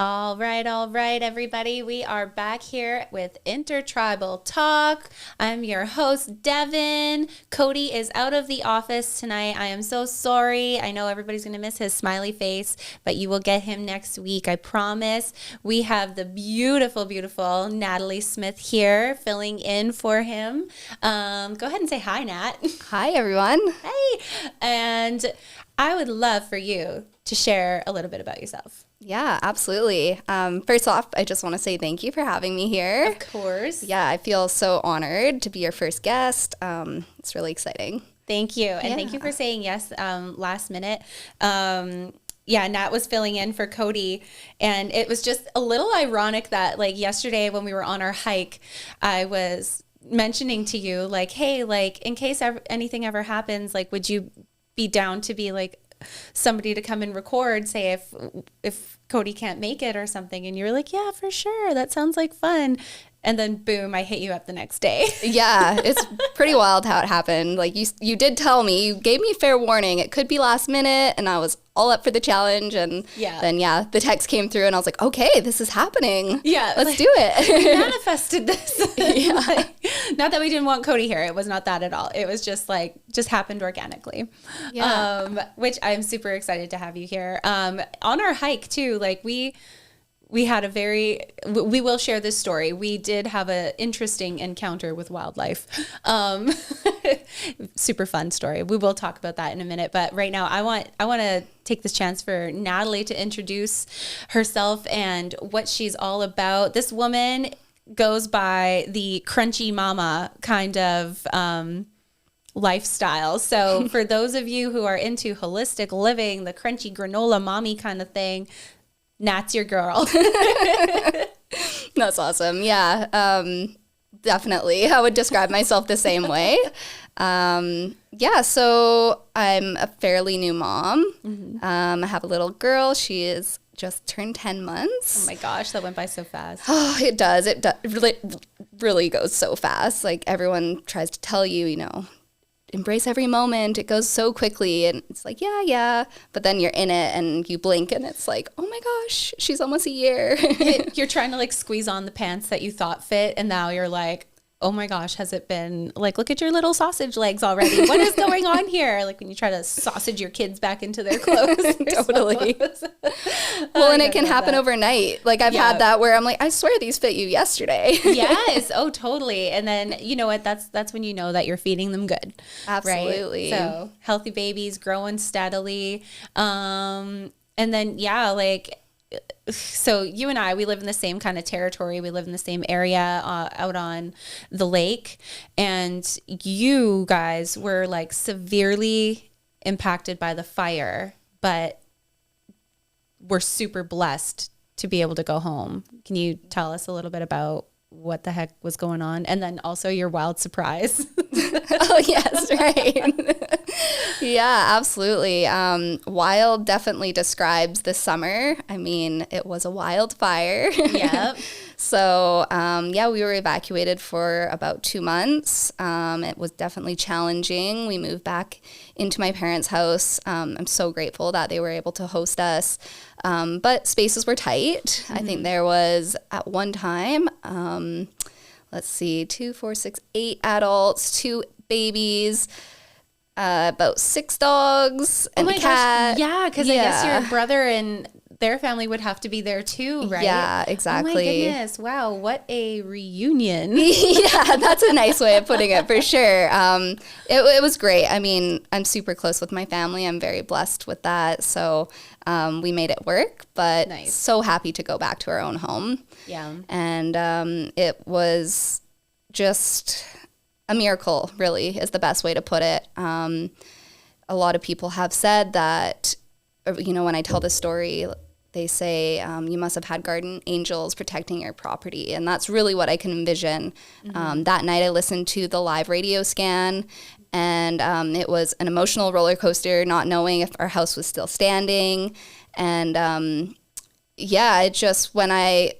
All right, everybody. We are back here with Intertribal Talk. I'm your host, Devin. Cody is out of the office tonight. I am so sorry. I know everybody's going to miss his smiley face, but you will get him next week. I promise. We have the beautiful, beautiful Natalie Smith here filling in for him. Go ahead and say hi, Nat. Hi, everyone. Hey. And I would love for you to share a little bit about yourself. Yeah, absolutely. First off, I just want to say thank you for having me here. Of course. Yeah, I feel so honored to be your first guest. It's really exciting. Thank you. And thank you for saying yes last minute. Nat was filling in for Cody. And it was just a little ironic that like yesterday when we were on our hike, I was mentioning to you like, hey, like in case anything ever happens, like would you be down to be like somebody to come and record, say if Cody can't make it or something, and you're like, yeah, for sure, that sounds like fun. And then boom, I hit you up the next day. Yeah, it's pretty wild how it happened. Like you did tell me, you gave me fair warning. It could be last minute, and I was all up for the challenge. And then the text came through, and I was like, okay, this is happening. Yeah, let's do it. We manifested this. Yeah, not that we didn't want Cody here. It was not that at all. It was just happened organically. Yeah, which I'm super excited to have you here. On our hike too, like we had we will share this story. We did have an interesting encounter with wildlife. Super fun story. We will talk about that in a minute. But right now I want to take this chance for Natalie to introduce herself and what she's all about. This woman goes by the crunchy mama kind of lifestyle. So for those of you who are into holistic living, the crunchy granola mommy kind of thing, Nat's your girl. That's awesome. Yeah, definitely. I would describe myself the same way. So I'm a fairly new mom. Mm-hmm. I have a little girl. She is just turned 10 months. Oh my gosh, that went by so fast. Oh, it does. It really goes so fast. Like everyone tries to tell you, embrace every moment. It goes so quickly, and it's like, yeah. But then you're in it, and you blink, and it's like, oh my gosh, she's almost a year. You're trying to like squeeze on the pants that you thought fit, and now you're like, oh my gosh, has it been like, look at your little sausage legs already. What is going on here? Like when you try to sausage your kids back into their clothes. Totally. Well, and it can happen overnight. Like I've had that where I'm like, I swear these fit you yesterday. Yes. Oh, totally. And then you know what? That's when you know that you're feeding them good. Absolutely. Right? So healthy babies growing steadily. And then, so you and I, we live in the same kind of territory. We live in the same area out on the lake. And you guys were like severely impacted by the fire, but we're super blessed to be able to go home. Can you tell us a little bit about what the heck was going on? And then also your wild surprise. Oh, yes, right. Yeah, absolutely. Wild definitely describes the summer. I mean, it was a wildfire. Yep. So, we were evacuated for about 2 months. It was definitely challenging. We moved back into my parents' house. I'm so grateful that they were able to host us. But spaces were tight. Mm-hmm. I think there was at one time, 2, 4, 6, 8 adults, 2 babies, about 6 dogs and a cat. Gosh. Yeah, because I guess your brother and their family would have to be there too, right? Yeah, exactly. Oh my goodness. Wow, what a reunion. Yeah, that's a nice way of putting it for sure. It was great. I mean, I'm super close with my family. I'm very blessed with that. So we made it work, but so happy to go back to our own home. Yeah. And it was just a miracle, really, is the best way to put it. A lot of people have said that, when I tell this story, they say you must have had guardian angels protecting your property. And that's really what I can envision. Mm-hmm. That night I listened to the live radio scan, and it was an emotional roller coaster, not knowing if our house was still standing. And it just, when I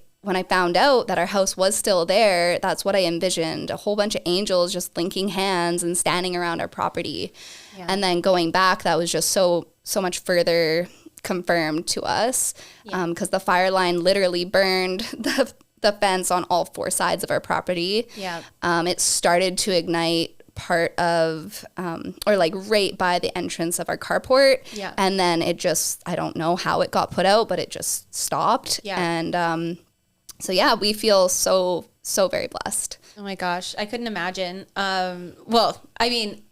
found out that our house was still there, that's what I envisioned. A whole bunch of angels just linking hands and standing around our property. Yeah. And then going back, that was just so much further confirmed to us, because the fire line literally burned the fence on all 4 sides of our property. Yeah. It started to ignite part of, or like right by the entrance of our carport. Yeah. And then it just, I don't know how it got put out, but it just stopped. Yeah. And so yeah, we feel so very blessed. Oh my gosh, I couldn't imagine. Well, I mean,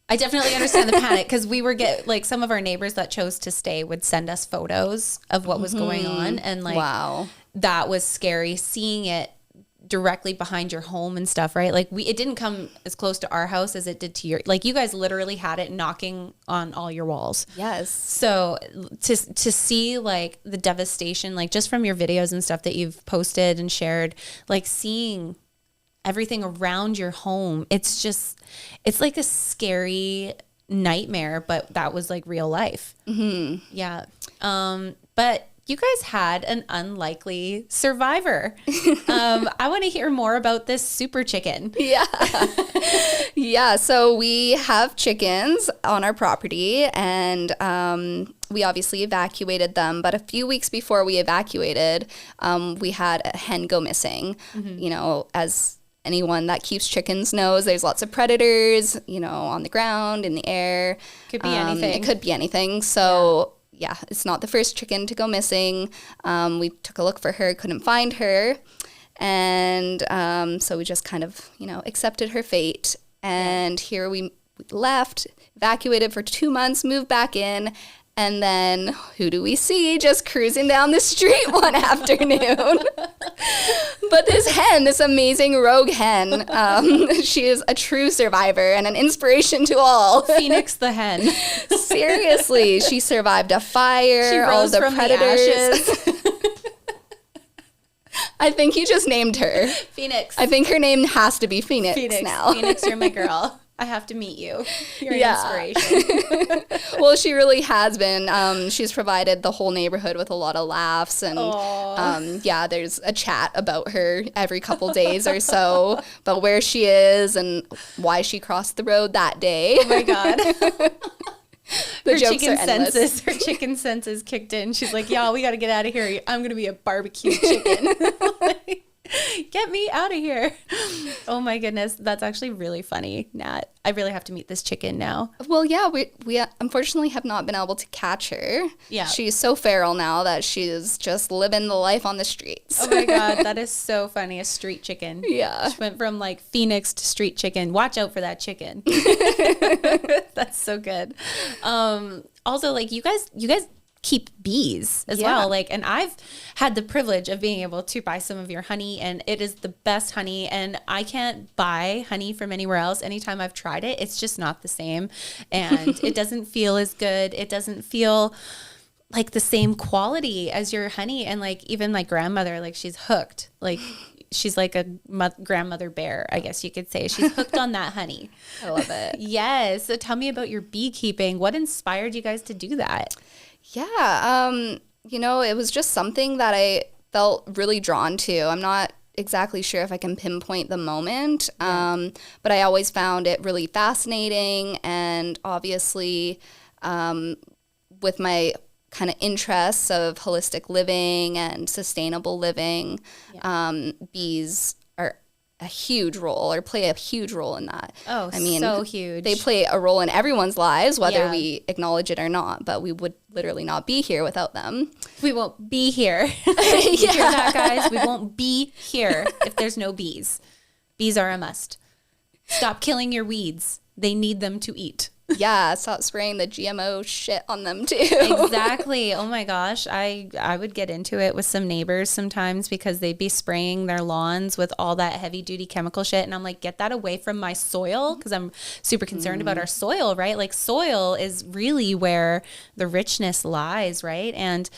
I definitely understand the panic, because we were like some of our neighbors that chose to stay would send us photos of what was going on, and like, Wow, that was scary, seeing it directly behind your home and stuff, right? Like it didn't come as close to our house as it did to your, like you guys literally had it knocking on all your walls. yes. So to see like the devastation, like just from your videos and stuff that you've posted and shared, like seeing everything around your home, it's like a scary nightmare, but that was like real life. Mm-hmm. Yeah. But you guys had an unlikely survivor. I want to hear more about this super chicken. Yeah. Yeah. So we have chickens on our property, and we obviously evacuated them. But a few weeks before we evacuated, we had a hen go missing. Mm-hmm. You know, as anyone that keeps chickens knows, there's lots of predators, you know, on the ground, in the air. Could be anything. It could be anything. So yeah, it's not the first chicken to go missing. We took a look for her, couldn't find her. And so we just kind of, you know, accepted her fate. And here we left, evacuated for 2 months, moved back in. And then who do we see just cruising down the street one afternoon? But this amazing rogue hen, she is a true survivor and an inspiration to all. Phoenix the hen. Seriously, she survived a fire, She rose all the from predators. the ashes. I think you just named her. Phoenix. I think her name has to be Phoenix now. Phoenix, you're my girl. I have to meet you. You're an inspiration. Well, she really has been. She's provided the whole neighborhood with a lot of laughs, and yeah, there's a chat about her every couple days or so, about where she is and why she crossed the road that day. Oh my God. The her jokes chicken are endless. her chicken senses kicked in. She's like, y'all, we got to get out of here. I'm going to be a barbecue chicken. Get me out of here. Oh my goodness. That's actually really funny, Nat. I really have to meet this chicken now. Well, yeah, we unfortunately have not been able to catch her. Yeah. She's so feral now that she's just living the life on the streets. Oh my God. That is so funny. A street chicken. Yeah. She went from like Phoenix to street chicken. Watch out for that chicken. That's so good. Also, like you guys keep bees as well. Like, and I've had the privilege of being able to buy some of your honey, and it is the best honey, and I can't buy honey from anywhere else. Anytime I've tried it, it's just not the same, and it doesn't feel as good. It doesn't feel like the same quality as your honey. And like, even my grandmother, like she's hooked. Like she's like a grandmother bear, I guess you could say. She's hooked on that honey. I love it. Yes. So tell me about your beekeeping. What inspired you guys to do that? Yeah, you know, it was just something that I felt really drawn to. I'm not exactly sure if I can pinpoint the moment, but I always found it really fascinating. And obviously, with my kind of interests of holistic living and sustainable living, bees are a huge role, or play a huge role in that. Oh, I mean, so huge. They play a role in everyone's lives, whether we acknowledge it or not, but we would literally not be here without them. We won't be here. You hear that, guys? We won't be here if there's no bees. Bees are a must. Stop killing your weeds. They need them to eat. Yeah, stop spraying the GMO shit on them too. Exactly. Oh my gosh. I would get into it with some neighbors sometimes because they'd be spraying their lawns with all that heavy duty chemical shit. And I'm like, get that away from my soil, because I'm super concerned about our soil, right? Like soil is really where the richness lies, right? And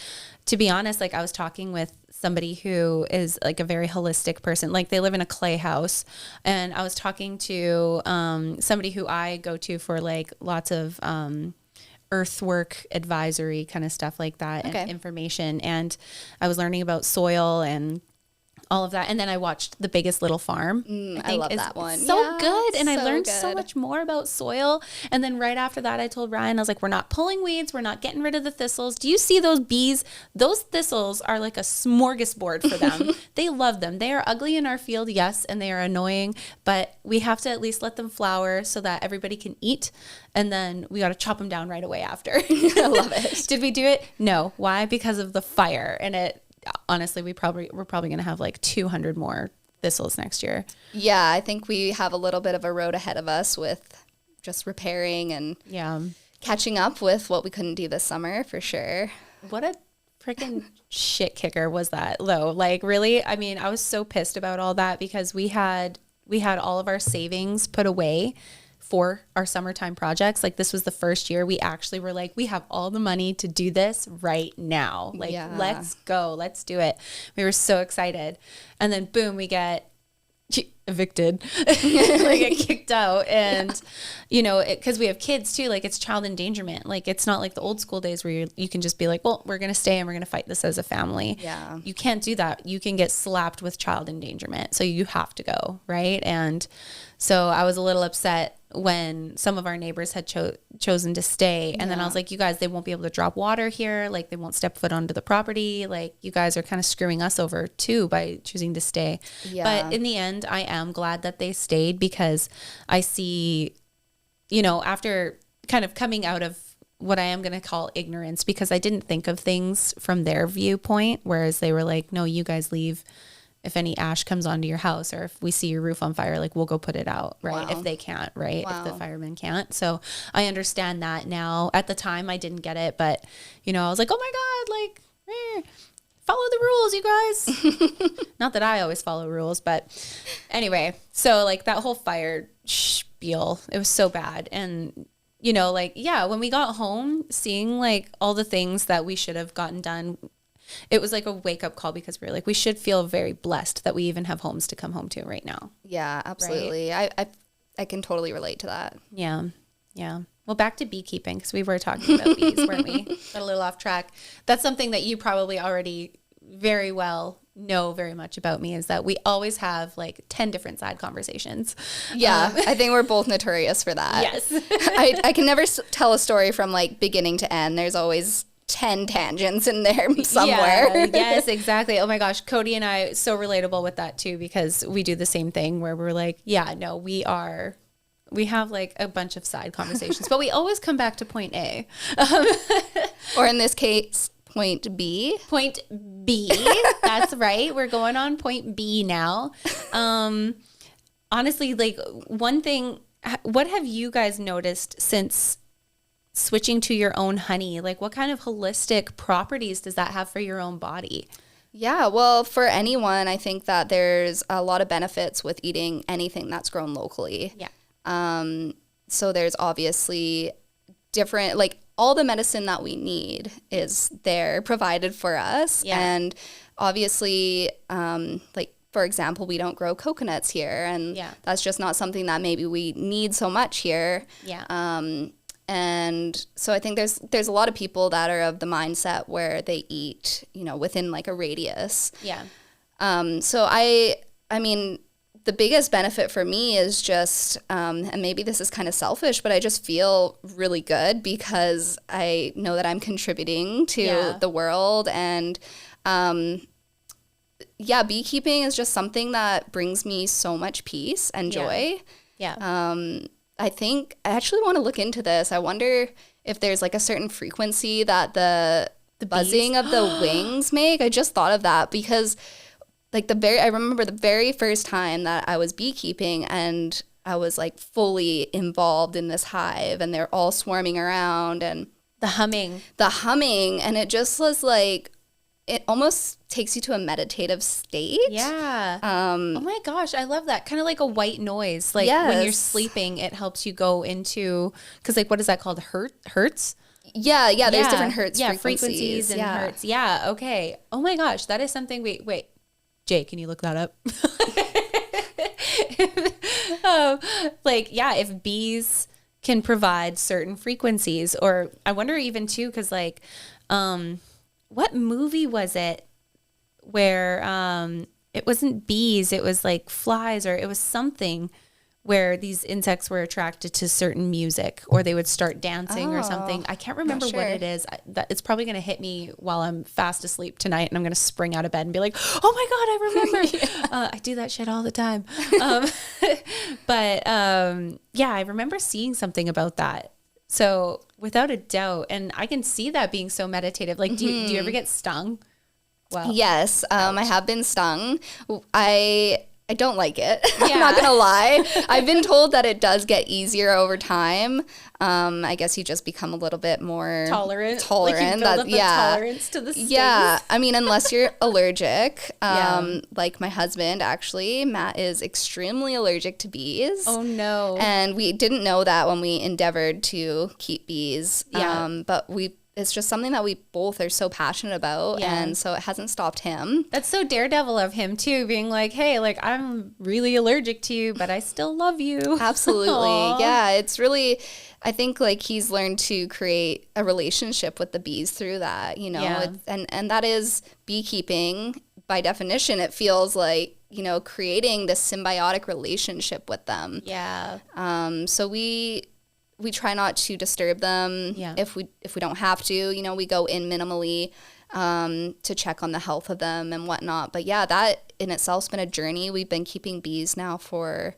to be honest, like I was talking with somebody who is like a very holistic person. Like they live in a clay house, and I was talking to somebody who I go to for like lots of earthwork advisory kind of stuff like that, and information. And I was learning about soil and all of that. And then I watched The Biggest Little Farm. I love that one. So good. And I learned so good. much more about soil. And then right after that, I told Ryan, I was like, we're not pulling weeds. We're not getting rid of the thistles. Do you see those bees? Those thistles are like a smorgasbord for them. They love them. They are ugly in our field, yes, and they are annoying, but we have to at least let them flower so that everybody can eat. And then we got to chop them down right away after. I love it. Did we do it? No. Why? Because of the fire. And it, honestly, we're probably going to have like 200 more thistles next year. Yeah, I think we have a little bit of a road ahead of us with just repairing and catching up with what we couldn't do this summer, for sure. What a freaking shit kicker was that, though. Like, really, I mean, I was so pissed about all that because we had all of our savings put away for our summertime projects. Like, this was the first year we actually were like, we have all the money to do this right now. Like, let's go, let's do it. We were so excited. And then boom, we get evicted, like get kicked out. And, you know, because we have kids too, like it's child endangerment. Like, it's not like the old school days where you can just be like, well, we're going to stay and we're going to fight this as a family. Yeah. You can't do that. You can get slapped with child endangerment. So you have to go. Right. And so I was a little upset when some of our neighbors had chosen to stay. And then I was like, you guys, they won't be able to drop water here. Like, they won't step foot onto the property. Like, you guys are kind of screwing us over too by choosing to stay. Yeah. But in the end, I am glad that they stayed because I see, you know, after kind of coming out of what I am going to call ignorance, because I didn't think of things from their viewpoint, whereas they were like, no, you guys leave. If any ash comes onto your house or if we see your roof on fire, like we'll go put it out, right? Wow. If they can't, right? Wow. If the firemen can't. So I understand that now. At the time I didn't get it, but you know, I was like, oh my God, like, follow the rules, you guys. Not that I always follow rules, but anyway, so like that whole fire spiel, it was so bad. And you know, like, yeah, when we got home, seeing like all the things that we should have gotten done, it was like a wake up call because we were like, we should feel very blessed that we even have homes to come home to right now. Yeah, absolutely. Right? I can totally relate to that. Yeah. Yeah. Well, back to beekeeping because we were talking about bees, weren't we? Got a little off track. That's something that you probably already very well know very much about me, is that we always have like 10 different side conversations. Yeah. I think we're both notorious for that. Yes. I can never tell a story from like beginning to end. There's always 10 tangents in there somewhere. Yeah, yes, exactly. Oh my gosh. Cody and I, so relatable with that too, because we do the same thing where we're like, yeah, no, we have like a bunch of side conversations, but we always come back to point A. Or in this case, point B. Point B. That's right. We're going on point B now. Honestly, like one thing, what have you guys noticed since switching to your own honey? Like, what kind of holistic properties does that have for your own body? Yeah, well, for anyone, I think that there's a lot of benefits with eating anything that's grown locally. Yeah. So there's obviously different, like all the medicine that we need is there provided for us. Yeah. And obviously, like, for example, we don't grow coconuts here, and that's just not something that maybe we need so much here. Yeah. And so I think there's a lot of people that are of the mindset where they eat, you know, within like a radius. Yeah. So I mean, the biggest benefit for me is just, and maybe this is kind of selfish, but I just feel really good because I know that I'm contributing to the world. And beekeeping is just something that brings me so much peace and joy. Yeah. I think I actually want to look into this. I wonder if there's like a certain frequency that the buzzing of the wings make. I just thought of that because like I remember the very first time that I was beekeeping and I was like fully involved in this hive and they're all swarming around and the humming and it just was like, it almost takes you to a meditative state. Yeah. Oh my gosh, I love that. Kind of like a white noise. Like when you're sleeping, it helps you go into, because like, what is that called? Hertz? Yeah. There's different hertz frequencies and hertz. Yeah. Okay. Oh my gosh, that is something. Wait. Jay, can you look that up? If bees can provide certain frequencies, or I wonder even too, because like, what movie was it where it wasn't bees, it was like flies, or it was something where these insects were attracted to certain music, or they would start dancing or something. I can't remember what it is. It's probably going to hit me while I'm fast asleep tonight, and I'm going to spring out of bed and be like, oh my God, I remember. I do that shit all the time. Yeah, I remember seeing something about that. So without a doubt, and I can see that being so meditative. Like, do you ever get stung? Wow. Yes, I have been stung. I don't like it. I'm not going to lie. I've been told that it does get easier over time. I guess you just become a little bit more tolerant. Like you build up tolerance to the stings. Yeah. I mean, unless you're allergic, like my husband, actually, Matt is extremely allergic to bees. Oh, no. And we didn't know that when we endeavored to keep bees. But it's just something that we both are so passionate about, and so it hasn't stopped him. That's so daredevil of him too, being like, hey, like, I'm really allergic to you, but I still love you. Absolutely. Aww. Yeah, it's really, I think, like, he's learned to create a relationship with the bees through that, you know, and that is beekeeping. By definition, it feels like, you know, creating this symbiotic relationship with them. Yeah. So we try not to disturb them if we don't have to. You know, we go in minimally to check on the health of them and whatnot. But yeah, that in itself's been a journey. We've been keeping bees now for,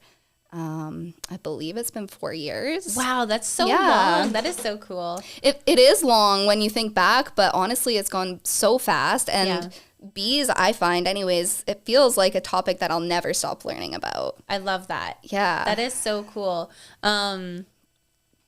I believe it's been 4 years. Wow, that's so long. That is so cool. It is long when you think back, but honestly, it's gone so fast. And bees, I find anyways, it feels like a topic that I'll never stop learning about. I love that. Yeah. That is so cool.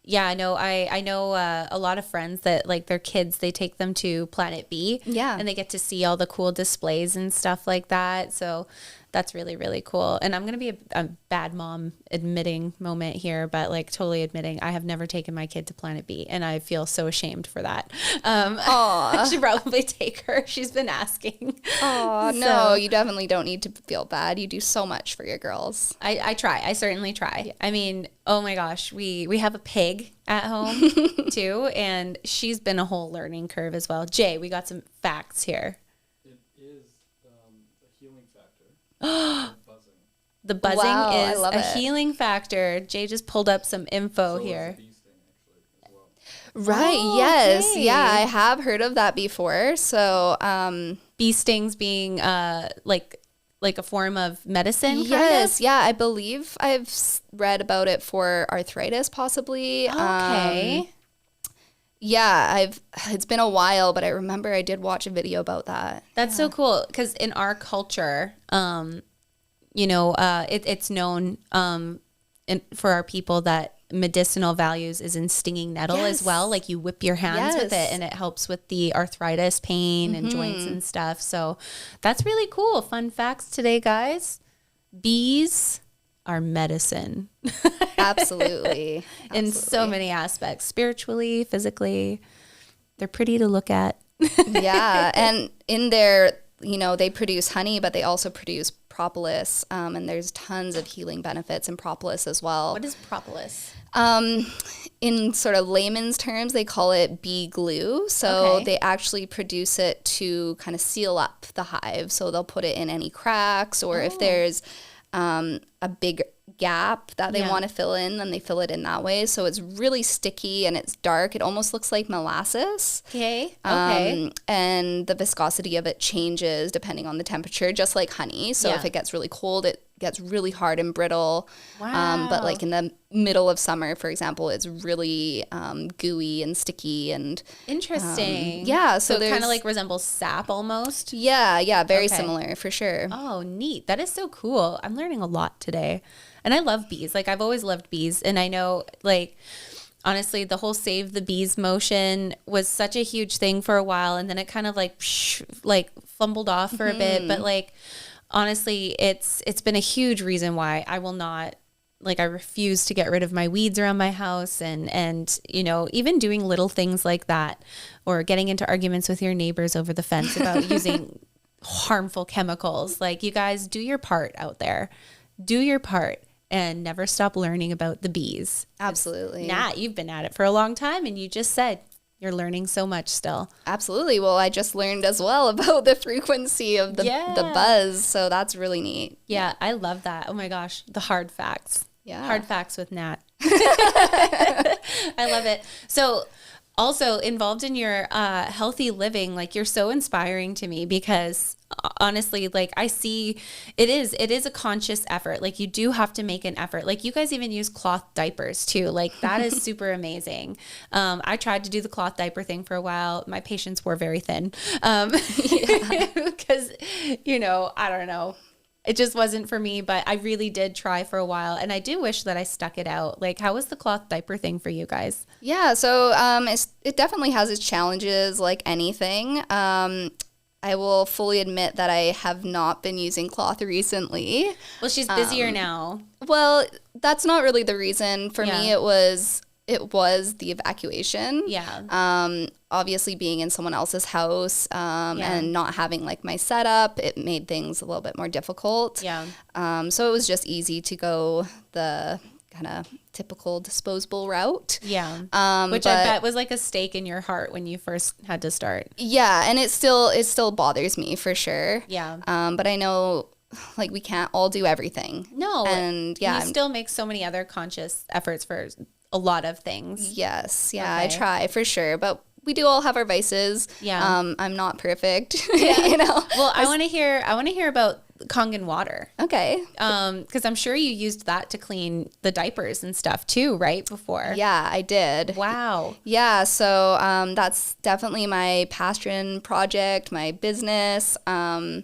Yeah, I know. I know a lot of friends that, like, their kids, they take them to Planet B. Yeah. And they get to see all the cool displays and stuff like that. So that's really, really cool. And I'm going to be a bad mom admitting moment here, but, like, totally admitting I have never taken my kid to Planet B, and I feel so ashamed for that. I should probably take her. She's been asking. Oh, no, you definitely don't need to feel bad. You do so much for your girls. I try. I certainly try. Yeah. I mean, oh my gosh, we have a pig at home too, and she's been a whole learning curve as well. Jay, we got some facts here. The buzzing is a healing factor. Jay just pulled up some info here. Right. Oh, yes. Okay. Yeah, I have heard of that before. So, bee stings being like a form of medicine. Yes. Yeah, I believe I've read about it for arthritis, possibly. Okay. Yeah, it's been a while, but I remember I did watch a video about that. That's so cool, because in our culture, you know, it's known for our people that medicinal values is in stinging nettle as well. Like, you whip your hands with it, and it helps with the arthritis pain and joints and stuff. So that's really cool. Fun facts today, guys. Bees are medicine. Absolutely. In so many aspects, spiritually, physically. They're pretty to look at. Yeah. And in their, you know, they produce honey, but they also produce propolis. And there's tons of healing benefits in propolis as well. What is propolis? In sort of layman's terms, they call it bee glue. So they actually produce it to kind of seal up the hive. So they'll put it in any cracks, or if there's a big gap that they want to fill in, then they fill it in that way. So it's really sticky and it's dark. It almost looks like molasses. Okay. And the viscosity of it changes depending on the temperature, just like honey. So if it gets really cold, it gets really hard and brittle. Wow. But like in the middle of summer, for example, it's really gooey and sticky and interesting. So it kind of like resembles sap almost. Yeah, very similar for sure. Oh, neat. That is so cool. I'm learning a lot today. And I love bees. Like, I've always loved bees. And I know, like, honestly, the whole save the bees motion was such a huge thing for a while. And then it kind of like fumbled off for a bit. But, like, honestly, it's been a huge reason why I will not, like, I refuse to get rid of my weeds around my house, and you know, even doing little things like that, or getting into arguments with your neighbors over the fence about using harmful chemicals. Like, you guys, do your part out there. Do your part and never stop learning about the bees. Absolutely. Nat, you've been at it for a long time, and you just said You're learning so much still. Absolutely. Well, I just learned as well about the frequency of the buzz. So that's really neat. Yeah, I love that. Oh my gosh, the hard facts. Yeah. Hard facts with Nat. I love it. So also involved in your healthy living, like you're so inspiring to me because honestly, like I see it is a conscious effort. Like you do have to make an effort. Like you guys even use cloth diapers too. Like that is super amazing. I tried to do the cloth diaper thing for a while. My patients were very thin because, you know, I don't know. It just wasn't for me, but I really did try for a while. And I do wish that I stuck it out. Like, how was the cloth diaper thing for you guys? Yeah, so it definitely has its challenges like anything. I will fully admit that I have not been using cloth recently. Well, she's busier now. Well, that's not really the reason. For me, it was the evacuation. Yeah. Obviously being in someone else's house and not having like my setup, it made things a little bit more difficult. Yeah. So it was just easy to go the kind of typical disposable route. Yeah. Which I bet was like a stake in your heart when you first had to start. Yeah. And it still bothers me for sure. Yeah. But I know like we can't all do everything. No. And yeah. You still make so many other conscious efforts for a lot of things. Yes. Yeah. Okay. I try for sure. But we do all have our vices. Yeah. I'm not perfect. Yeah. You know. Well, I want to hear about Kangen water. Okay. Because I'm sure you used that to clean the diapers and stuff too, right? Before. Yeah, I did. Wow. Yeah. So that's definitely my passion project, my business. I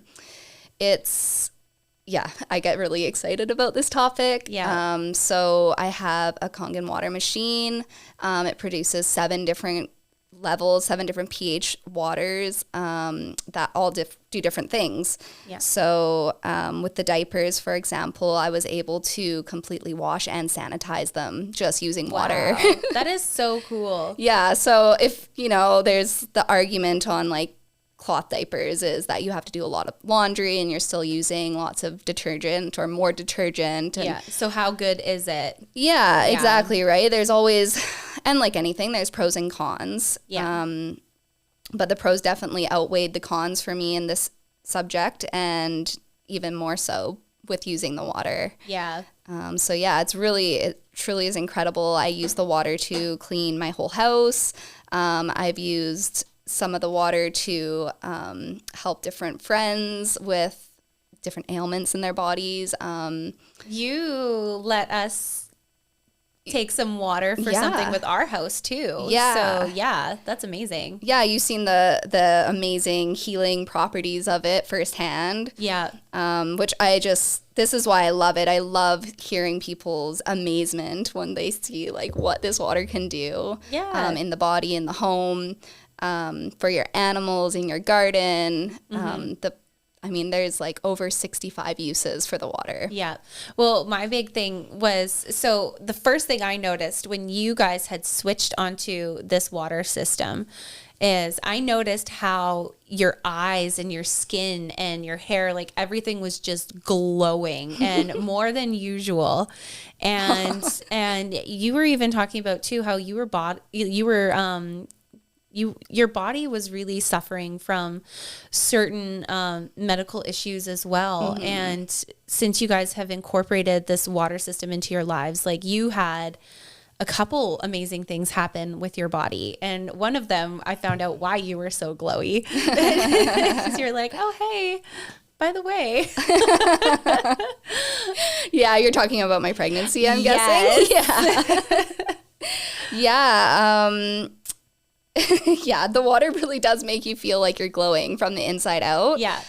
get really excited about this topic. Yeah. So I have a Kangen water machine. It produces 7 different levels, 7 different pH waters that all do different things. Yeah. So with the diapers, for example, I was able to completely wash and sanitize them just using water. That is so cool. Yeah. So if, you know, there's the argument on like cloth diapers is that you have to do a lot of laundry and you're still using lots of detergent or more detergent. And yeah. So how good is it? Yeah, exactly. Right. There's always, and like anything, there's pros and cons. Yeah. But the pros definitely outweighed the cons for me in this subject, and even more so with using the water. Yeah. So yeah, it truly is incredible. I use the water to clean my whole house. I've used some of the water to help different friends with different ailments in their bodies. You let us take some water for something with our house too. Yeah. So yeah, that's amazing. Yeah, you've seen the amazing healing properties of it firsthand. Yeah. Which this is why I love it. I love hearing people's amazement when they see like what this water can do in the body, in the home. For your animals in your garden. There's like over 65 uses for the water. Yeah. Well, my big thing was, so the first thing I noticed when you guys had switched onto this water system is I noticed how your eyes and your skin and your hair, like everything was just glowing and more than usual. And you were even talking about too how your body was really suffering from certain medical issues as well. Mm-hmm. And since you guys have incorporated this water system into your lives, like you had a couple amazing things happen with your body. And one of them, I found out why you were so glowy. Because you're like, oh, hey, by the way. Yeah, you're talking about my pregnancy, I'm guessing. Yeah. Yeah, the water really does make you feel like you're glowing from the inside out. Yeah.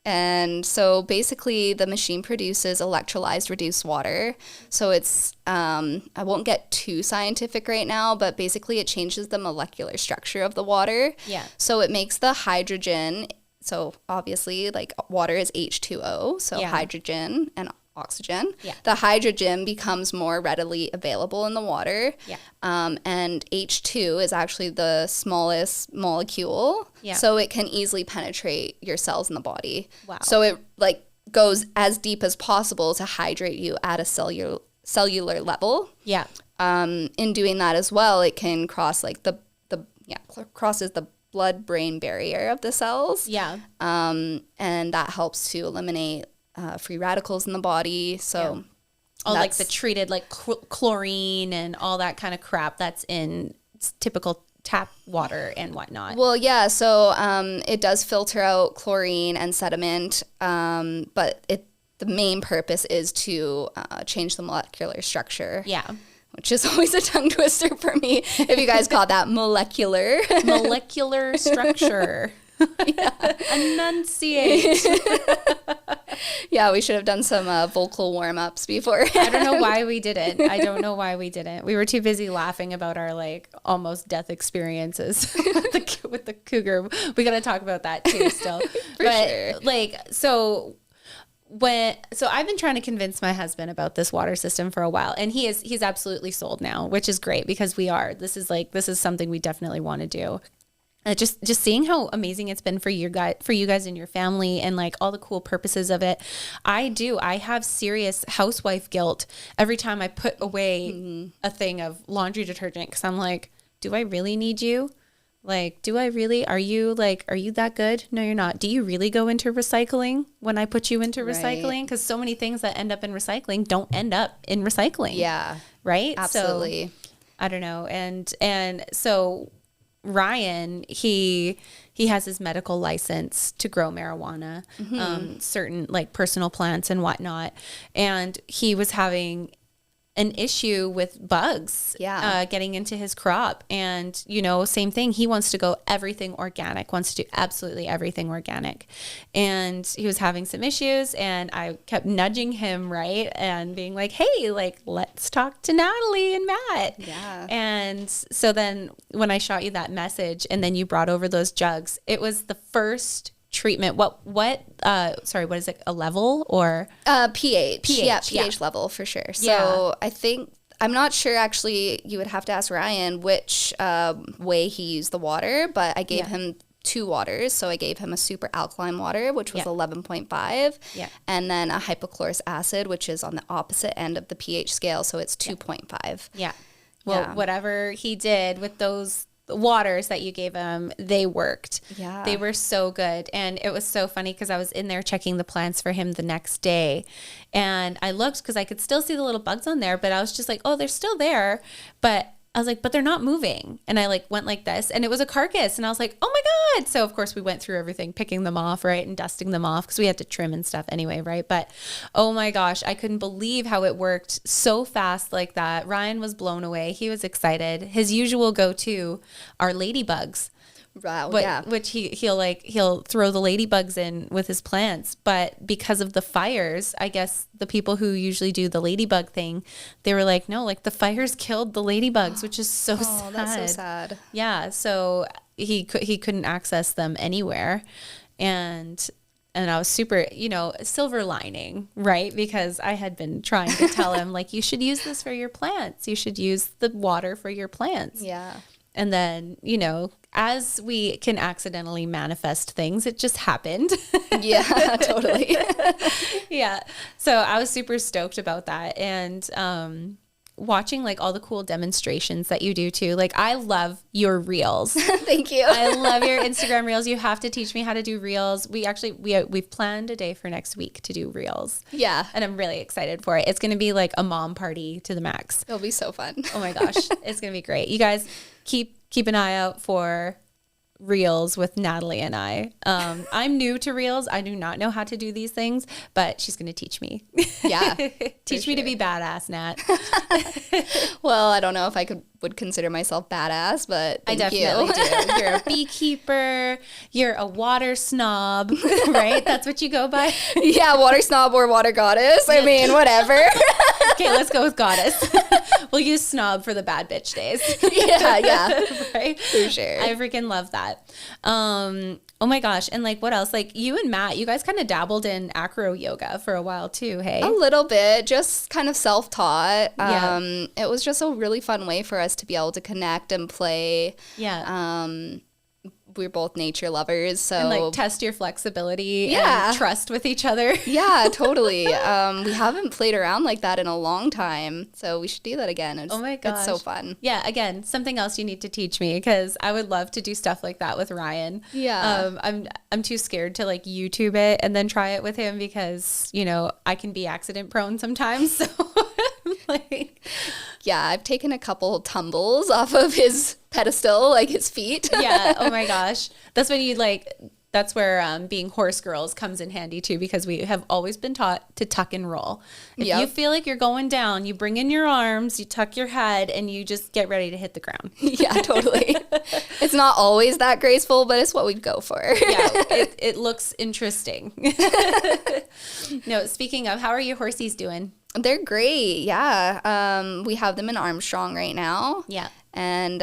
And so basically the machine produces electrolyzed reduced water. So it's, I won't get too scientific right now, but basically it changes the molecular structure of the water. Yeah. So it makes the hydrogen, so obviously like water is H2O, so hydrogen and oxygen. Yeah. The hydrogen becomes more readily available in the water. Yeah. And H2 is actually the smallest molecule. Yeah. So it can easily penetrate your cells in the body. Wow. So it like goes as deep as possible to hydrate you at a cellular level. Yeah. in doing that as well, it can cross like crosses the blood-brain barrier of the cells. Yeah. And that helps to eliminate free radicals in the body. So all like the treated like chlorine and all that kind of crap that's in typical tap water and whatnot. Well, yeah. So it does filter out chlorine and sediment, but the main purpose is to change the molecular structure. Yeah. Which is always a tongue twister for me. If you guys call that molecular. Molecular structure. Enunciate. Yeah, we should have done some vocal warm-ups before. I don't know why we didn't. We were too busy laughing about our like almost death experiences with the cougar. We got to talk about that too still. Sure. Like, so I've been trying to convince my husband about this water system for a while, and he's absolutely sold now, which is great because this is something we definitely want to do. Just seeing how amazing it's been for you guys and your family, and like all the cool purposes of it. I have serious housewife guilt every time I put away a thing of laundry detergent, because I'm like, do I really need you? Like, do I really? Are you that good? No, you're not. Do you really go into recycling when I put you into recycling? Because so many things that end up in recycling don't end up in recycling. Yeah. Right? Absolutely. So, I don't know. And so Ryan, he has his medical license to grow marijuana, certain like personal plants and whatnot. And he was having an issue with bugs getting into his crop. And, same thing. He wants to go everything organic, wants to do absolutely everything organic. And he was having some issues, and I kept nudging him, right? And being like, hey, like, let's talk to Natalie and Matt. Yeah. And so then when I shot you that message and then you brought over those jugs, it was the first treatment. What is it, a level or pH? Yeah, pH level for sure. So I think, I'm not sure actually, you would have to ask Ryan which way he used the water, but I gave him 2 waters. So I gave him a super alkaline water, which was 11.5, and then a hypochlorous acid, which is on the opposite end of the pH scale, so it's 2.5. Well, whatever he did with those waters that you gave him, they worked. They were so good. And it was so funny because I was in there checking the plants for him the next day, and I looked because I could still see the little bugs on there, but I was just like, oh, they're still there, but I was like, but they're not moving. And I like went like this, and it was a carcass, and I was like, oh my God. So of course we went through everything, picking them off, right, and dusting them off because we had to trim and stuff anyway, right? But oh my gosh, I couldn't believe how it worked so fast like that. Ryan was blown away. He was excited. His usual go-to are ladybugs. Wow, Which he'll throw the ladybugs in with his plants, but because of the fires, I guess the people who usually do the ladybug thing, they were like, no, like the fires killed the ladybugs, which is so sad. That's so sad. Yeah, so he couldn't access them anywhere, and I was super, silver lining, right? Because I had been trying to tell him like, you should use this for your plants. You should use the water for your plants. Yeah. And then, as we can accidentally manifest things, it just happened. Yeah, totally. Yeah. So I was super stoked about that. And watching like all the cool demonstrations that you do too. Like, I love your reels. Thank you. I love your Instagram reels. You have to teach me how to do reels. We've planned a day for next week to do reels. Yeah. And I'm really excited for it. It's going to be like a mom party to the max. It'll be so fun. Oh my gosh. It's going to be great. You guys keep an eye out for reels with Natalie and I. I'm new to reels. I do not know how to do these things, but she's going to teach me. Yeah. Teach me to be badass, Nat. Well, I don't know if I would consider myself badass, but I definitely do. You're a beekeeper. You're a water snob, right? That's what you go by? Yeah, water snob or water goddess. I mean, whatever. Okay, let's go with goddess. We'll use snob for the bad bitch days. Yeah. Right? For sure. I freaking love that. Oh my gosh. And like, what else? Like, you and Matt, you guys kind of dabbled in acro yoga for a while too, hey? A little bit, just kind of self-taught. Yeah. It was just a really fun way for us to be able to connect and play. Yeah. we're both nature lovers. So And like test your flexibility Yeah. and trust with each other. yeah, totally. We haven't played around like that in a long time. So we should do that again. Oh my gosh. It's so fun. Yeah, again, something else you need to teach me because I would love to do stuff like that with Ryan. Yeah. I'm too scared to like YouTube it and then try it with him because, you know, I can be accident prone sometimes. So like Yeah, I've taken a couple tumbles off of his pedestal, like his feet. yeah, oh my gosh. That's when you like that's where being horse girls comes in handy too, because we have always been taught to tuck and roll. If you feel like you're going down, you bring in your arms, you tuck your head, and you just get ready to hit the ground. Yeah, totally. It's not always that graceful, but it's what we'd go for. Yeah, it looks interesting. No, speaking of, how are your horsies doing? They're great. Yeah. We have them in Armstrong right now. Yeah. And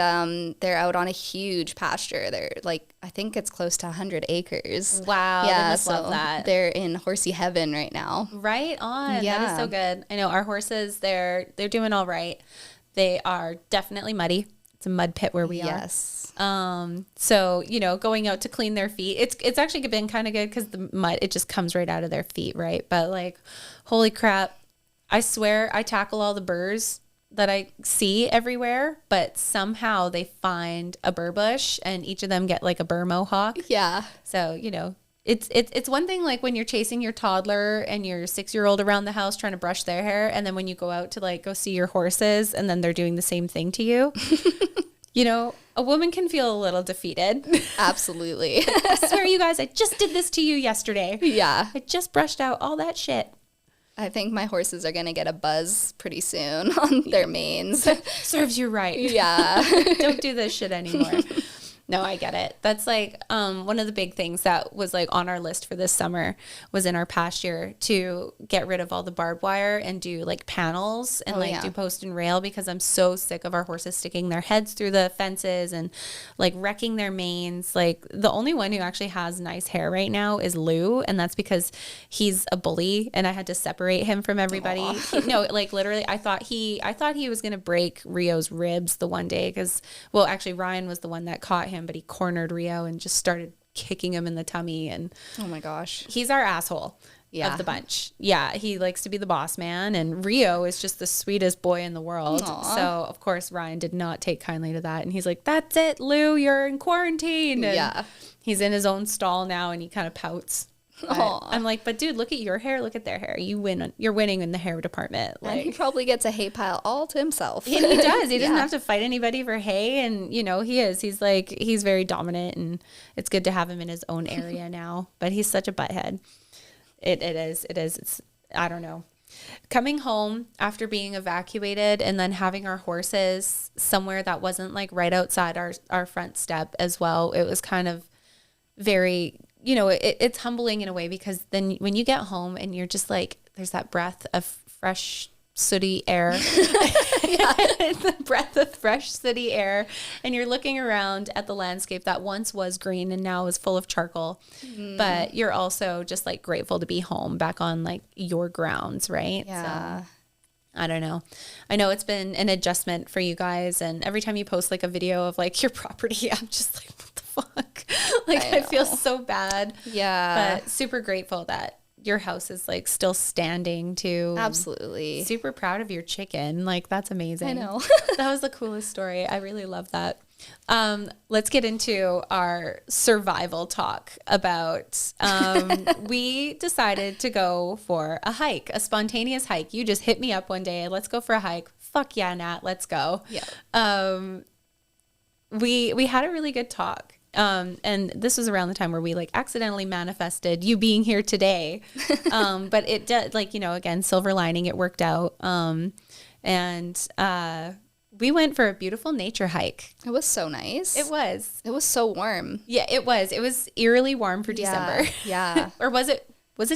they're out on a huge pasture. They're like, I think it's close to 100 acres. Wow. Yeah, I must love so that. they're in horsey heaven right now. Right on. That Yeah. is so good. I know our horses, they're doing all right. They are definitely muddy. It's a mud pit where we are. Yes. So, you know, going out to clean their feet, it's actually been kind of good because the mud, it just comes right out of their feet, right? But like, holy crap, I swear I tackle all the burrs that I see everywhere, but somehow they find a burr bush and each of them get like a burr mohawk. Yeah. So, you know, it's one thing like when you're chasing your toddler and your 6-year-old around the house trying to brush their hair, and then when you go out to like go see your horses and then they're doing the same thing to you. You know, a woman can feel a little defeated. Absolutely. I swear, you guys, I just did this to you yesterday. Yeah. I just brushed out all that shit. I think my horses are going to get a buzz pretty soon on their manes. Serves you right. Yeah. Don't do this shit anymore. No, I get it. That's like one of the big things that was like on our list for this summer was in our pasture to get rid of all the barbed wire and do like panels and do post and rail, because I'm so sick of our horses sticking their heads through the fences and like wrecking their manes. Like the only one who actually has nice hair right now is Lou, and that's because he's a bully and I had to separate him from everybody. No, like literally I thought he was going to break Rio's ribs the one day because, well, actually Ryan was the one that caught him, but he cornered Rio and just started kicking him in the tummy. And oh my gosh, he's our asshole of the bunch. Yeah, he likes to be the boss man, and Rio is just the sweetest boy in the world. Aww. So of course Ryan did not take kindly to that, and he's like, "That's it, Lou, you're in quarantine." And yeah, he's in his own stall now, and he kind of pouts. I'm like, but dude, look at your hair, look at their hair. You're winning in the hair department. Like, and he probably gets a hay pile all to himself. And he does. He doesn't have to fight anybody for hay. And you know, he's very dominant, and it's good to have him in his own area now. But he's such a butthead. It is. It's, I don't know. Coming home after being evacuated and then having our horses somewhere that wasn't like right outside our front step as well. It was kind of very, you know, it's humbling in a way, because then when you get home and you're just like, there's that breath of fresh, sooty air, the breath of fresh, sooty air, and you're looking around at the landscape that once was green and now is full of charcoal. But you're also just like grateful to be home back on like your grounds, right? Yeah. So, I don't know. I know it's been an adjustment for you guys, and every time you post like a video of like your property, I'm just like, what the fuck? Like I feel so bad. Yeah. But super grateful that your house is like still standing too. Absolutely. Super proud of your chicken. Like that's amazing. I know. That was the coolest story. I really love that. Let's get into our survival talk about, we decided to go for a hike, a spontaneous hike. You just hit me up one day. Let's go for a hike. Fuck yeah, Nat, let's go. Yeah. We had a really good talk. And this was around the time where we like accidentally manifested you being here today. But it did, like, you know, again, silver lining, it worked out. We went for a beautiful nature hike. It was so nice. It was. It was so warm. Yeah, it was. It was eerily warm for December. Yeah. Or was it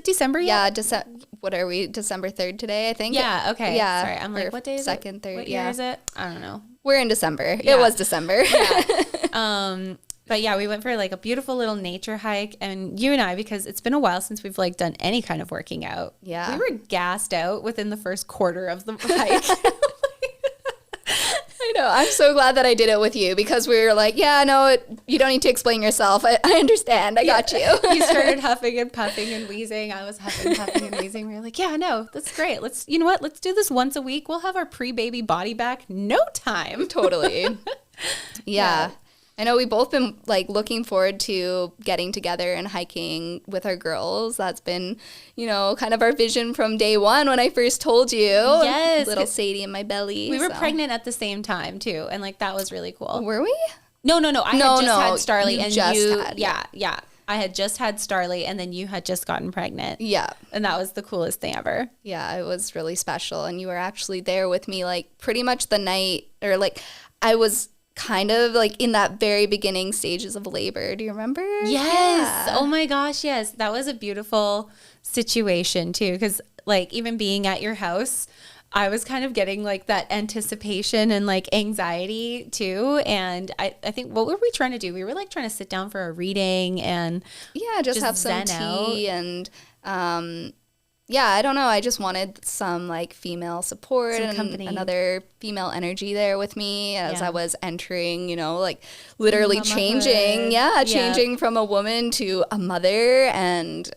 December yet? Yeah. What are we? December 3rd today, I think. Yeah. Okay. Yeah. Sorry. I'm like, what day is it? 2nd, 3rd. What year is it? I don't know. We're in December. Yeah. It was December. Yeah. But yeah, we went for like a beautiful little nature hike, and you and I, because it's been a while since we've like done any kind of working out. Yeah. We were gassed out within the first quarter of the hike. I know, I'm so glad that I did it with you because we were like, yeah, no, you don't need to explain yourself. I understand. I got you. You started huffing and puffing and wheezing. I was huffing, puffing, and wheezing. We were like, yeah, no, that's great. You know what? Let's do this once a week. We'll have our pre-baby body back. No time. Totally. Yeah. I know we've both been like looking forward to getting together and hiking with our girls. That's been, you know, kind of our vision from day one when I first told you. Yes. Little Sadie in my belly. We were pregnant at the same time too. And like, that was really cool. Were we? No. I had just had Starly. Yeah. I had just had Starly and then you had just gotten pregnant. Yeah. And that was the coolest thing ever. Yeah, it was really special. And you were actually there with me like pretty much the night, or like I was kind of like in that very beginning stages of labor. Do you remember? Yes. Yeah. Oh my gosh, yes. That was a beautiful situation too, because like even being at your house, I was kind of getting like that anticipation and like anxiety too. And I think, what were we trying to do? We were like trying to sit down for a reading and just have some tea and yeah, I don't know. I just wanted some like female support and company. Another female energy there with me as I was entering, you know, like literally changing from a woman to a mother. And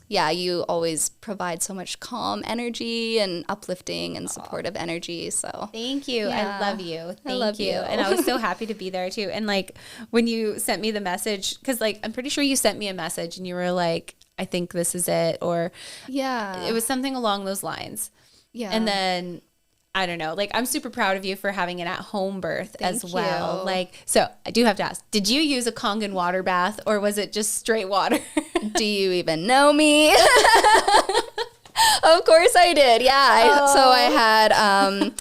you always provide so much calm energy and uplifting and supportive energy. So thank you. I love you. Thank you. And I was so happy to be there too. And like when you sent me the message, because like I'm pretty sure you sent me a message and you were like, I think this is it, or it was something along those lines. Yeah. And then I don't know, like I'm super proud of you for having an at-home birth as well. You. Like, so I do have to ask, did you use a Kangen water bath or was it just straight water? Do you even know me? Of course I did. Yeah. So I had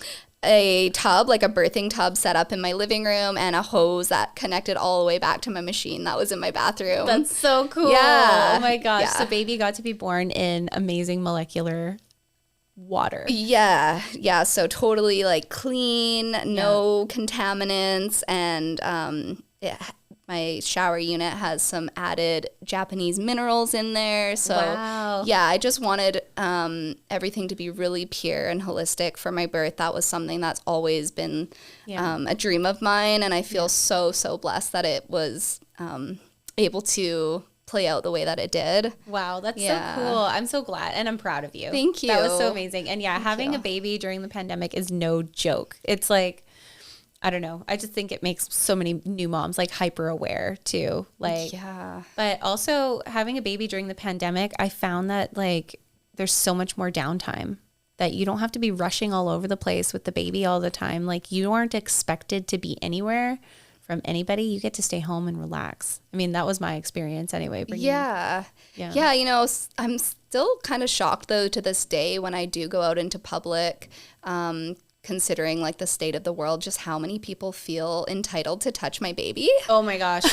a tub, like a birthing tub set up in my living room and a hose that connected all the way back to my machine that was in my bathroom. That's so cool. Yeah. Oh my gosh. Yeah. So baby got to be born in amazing molecular water. Yeah. Yeah. So totally like clean, no contaminants. And my shower unit has some added Japanese minerals in there. So I just wanted everything to be really pure and holistic for my birth. That was something that's always been a dream of mine. And I feel so blessed that it was able to play out the way that it did. Wow, that's so cool. I'm so glad and I'm proud of you. Thank you. That was so amazing. And having a baby during the pandemic is no joke. It's like, I don't know. I just think it makes so many new moms like hyper aware too. Like, but also having a baby during the pandemic, I found that like there's so much more downtime, that you don't have to be rushing all over the place with the baby all the time. Like you aren't expected to be anywhere from anybody. You get to stay home and relax. I mean, that was my experience anyway. Yeah. You know, I'm still kind of shocked though to this day when I do go out into public, considering like the state of the world, just how many people feel entitled to touch my baby. Oh my gosh.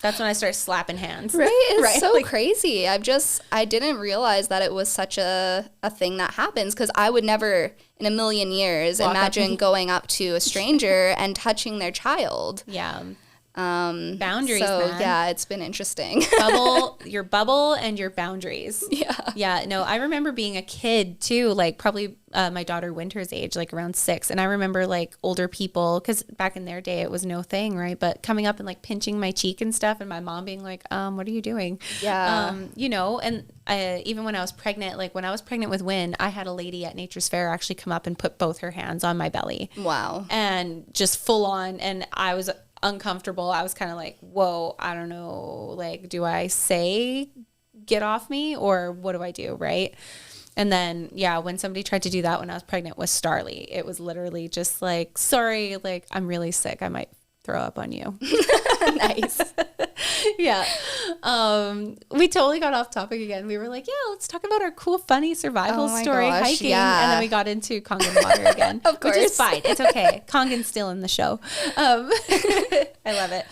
That's when I start slapping hands. Right? It's so crazy. I didn't realize that it was such a thing that happens, because I would never in a million years imagine going up to a stranger and touching their child. Yeah. Boundaries, so, man. Yeah, it's been interesting. Your bubble and your boundaries. Yeah. Yeah, no, I remember being a kid too, like probably my daughter Winter's age, like around 6. And I remember like older people, because back in their day it was no thing, right? But coming up and like pinching my cheek and stuff, and my mom being like, what are you doing? Yeah. You know, and even when I was pregnant, like when I was pregnant with Win, I had a lady at Nature's Fair actually come up and put both her hands on my belly. Wow. And just full on, and I was uncomfortable. I was kind of like, whoa, I don't know, like, do I say get off me or what do I do, right? And then when somebody tried to do that when I was pregnant with Starly, it was literally just like, sorry, like I'm really sick, I might throw up on you. Nice. Yeah. We totally got off topic again. We were like, let's talk about our cool, funny survival story hiking. Yeah. And then we got into Kangen water again. Of course. Which is fine. It's okay. Kangen's still in the show. I love it.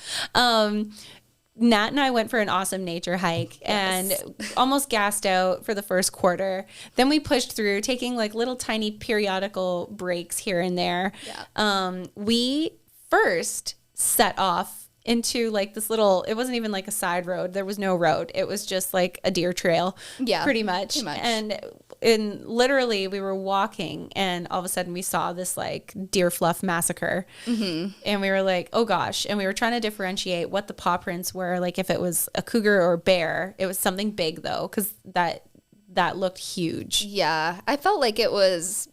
Nat and I went for an awesome nature hike and almost gassed out for the first quarter. Then we pushed through, taking like little tiny periodical breaks here and there. Yeah. We first set off into like this little, it wasn't even like a side road. There was no road. It was just like a deer trail, pretty much. And literally we were walking and all of a sudden we saw this like deer fluff massacre. And we were like, oh gosh. And we were trying to differentiate what the paw prints were, like if it was a cougar or a bear. It was something big though, because that looked huge. Yeah, I felt like it was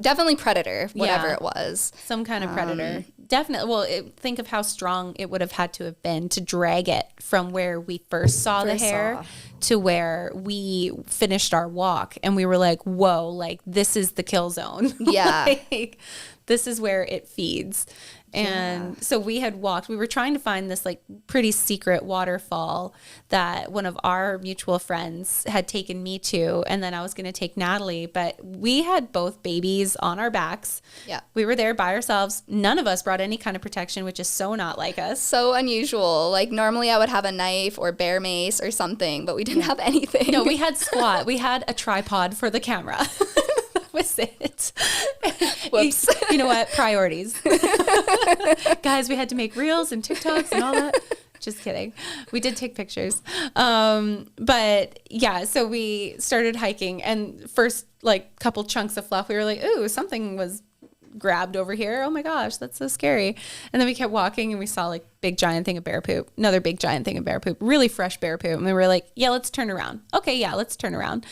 definitely predator, whatever it was. Some kind of predator. Definitely. Well, think of how strong it would have had to have been to drag it from where we first saw the hair to where we finished our walk. And we were like, whoa, like this is the kill zone. Yeah. Like, this is where it feeds. And so we were trying to find this like pretty secret waterfall that one of our mutual friends had taken me to. And then I was going to take Natalie, but we had both babies on our backs. Yeah. We were there by ourselves. None of us brought any kind of protection, which is so not like us. So unusual. Like normally I would have a knife or bear mace or something, but we didn't have anything. No, we had squat. We had a tripod for the camera. Was it. Whoops. You know what? Priorities. Guys, we had to make reels and TikToks and all that. Just kidding. We did take pictures. But yeah, so we started hiking and first like couple chunks of fluff, we were like, ooh, something was grabbed over here. Oh my gosh, that's so scary. And then we kept walking and we saw like big giant thing of bear poop, another big giant thing of bear poop, really fresh bear poop. And we were like, yeah, let's turn around. Okay, yeah, let's turn around,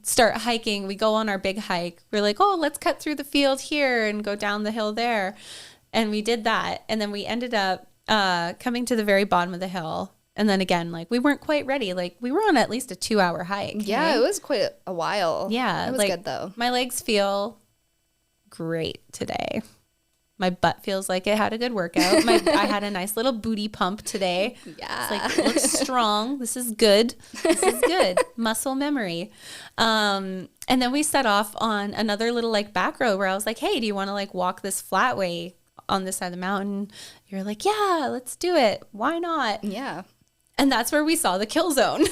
start hiking. We go on our big hike. We're like, oh, let's cut through the field here and go down the hill there. And we did that. And then we ended up coming to the very bottom of the hill. And then again, like we weren't quite ready. Like we were on at least a 2-hour hike. Yeah, right? It was quite a while. Yeah. It was like, good though. My legs feel great today. My butt feels like it had a good workout. I had a nice little booty pump today. Yeah. It's like, it looks strong. This is good. Muscle memory. And then we set off on another little like back road where I was like, hey, do you want to like walk this flat way on this side of the mountain? You're like, yeah, let's do it. Why not? Yeah. And that's where we saw the kill zone.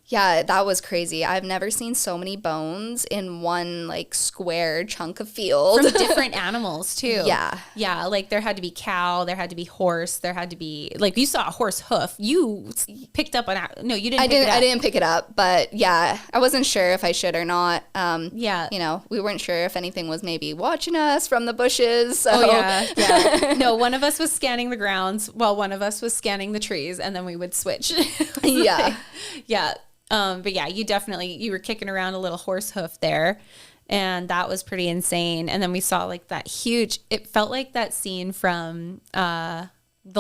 Yeah, that was crazy. I've never seen so many bones in one like square chunk of field. From different animals too. Yeah. Yeah, like there had to be cow, there had to be horse, there had to be like you saw a horse hoof. You picked up no, you didn't. I didn't pick it up, but yeah, I wasn't sure if I should or not. Yeah. You know, we weren't sure if anything was maybe watching us from the bushes. So. Oh yeah. No, one of us was scanning the grounds while one of us was scanning the trees, and then we would switch. Yeah. Yeah. But yeah, you were kicking around a little horse hoof there, and that was pretty insane. And then we saw like that huge, it felt like that scene from The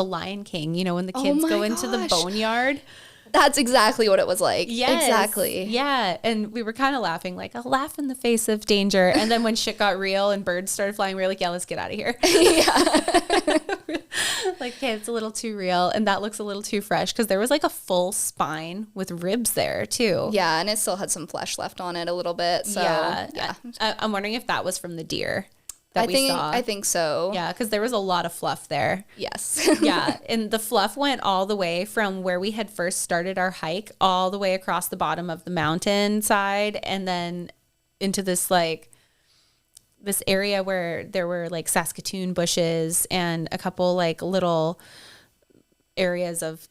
Lion King, you know, when the kids go into the boneyard. That's exactly what it was like. Yes. Exactly. Yeah. And we were kind of laughing, like a laugh in the face of danger. And then when shit got real and birds started flying, we were like, yeah, let's get out of here. Yeah. Like, okay, it's a little too real. And that looks a little too fresh because there was like a full spine with ribs there too. Yeah. And it still had some flesh left on it a little bit. So yeah. I'm wondering if that was from the deer that we saw. I think so. Yeah, because there was a lot of fluff there. Yes. Yeah, and the fluff went all the way from where we had first started our hike all the way across the bottom of the mountain side and then into this area where there were like Saskatoon bushes and a couple like little areas of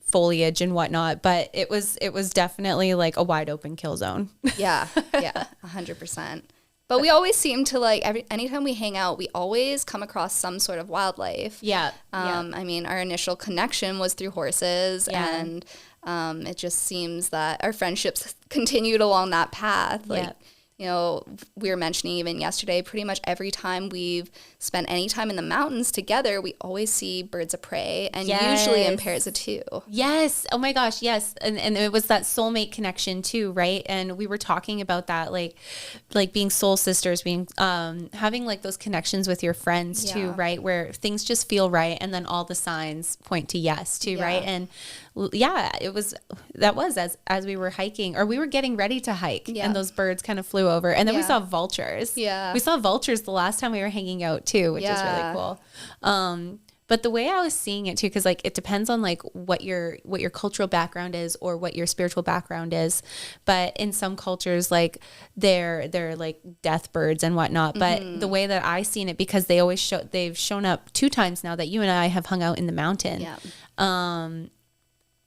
foliage and whatnot, but it was definitely like a wide open kill zone. Yeah. Yeah. 100%. But we always seem to like anytime we hang out, we always come across some sort of wildlife. Yeah. I mean, our initial connection was through horses, and it just seems that our friendships continued along that path. Like, you know, we were mentioning even yesterday, pretty much every time we've spent any time in the mountains together, we always see birds of prey, and usually in pairs of two. Yes. Oh my gosh. Yes. And it was that soulmate connection too, right? And we were talking about that, like being soul sisters, being having like those connections with your friends too, right? Where things just feel right, and then all the signs point to yes too, right? And that was as we were hiking, or we were getting ready to hike, and those birds kind of flew over, and then we saw vultures. Yeah, we saw vultures the last time we were hanging out too, which is really cool. But the way I was seeing it too, because like it depends on like what your cultural background is or what your spiritual background is. But in some cultures, like they're like death birds and whatnot. But the way that I seen it, because they've shown up 2 times now that you and I have hung out in the mountain. Yeah.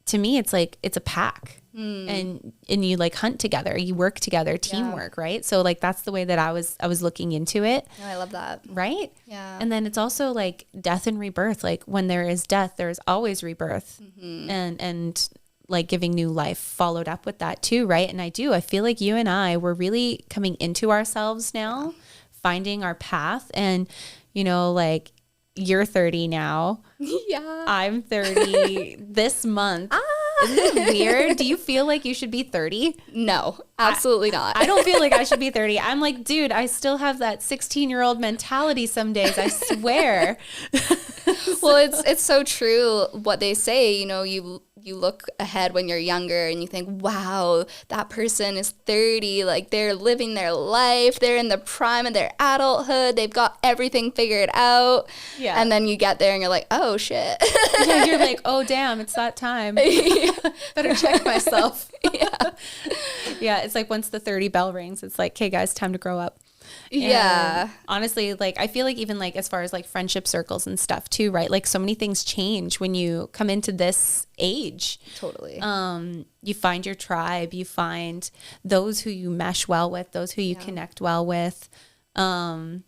to me, it's like, it's a pack. And you like hunt together, you work together, teamwork, right? So like, that's the way that I was looking into it. Oh, I love that. Right? Yeah. And then it's also like death and rebirth. Like when there is death, there's always rebirth, and like giving new life followed up with that too. Right. And I feel like you and I were really coming into ourselves now, finding our path. And, you know, like you're 30 now. Yeah. I'm 30 this month. Isn't it weird? Do you feel like you should be 30? No, absolutely not. I don't feel like I should be 30. I'm like, dude, I still have that 16-year-old mentality some days, I swear. Well, it's so true what they say, you know, you look ahead when you're younger and you think, wow, that person is 30, like they're living their life, they're in the prime of their adulthood, they've got everything figured out. Yeah. And then you get there and you're like, oh shit. Yeah, you're like, oh damn, it's that time. Better check myself. Yeah. Yeah, it's like once the 30 bell rings, it's like, okay guys, time to grow up. Yeah. And honestly, like I feel like even like as far as like friendship circles and stuff too, right? Like so many things change when you come into this age. Totally. You find your tribe, you find those who you mesh well with, those who you connect well with. And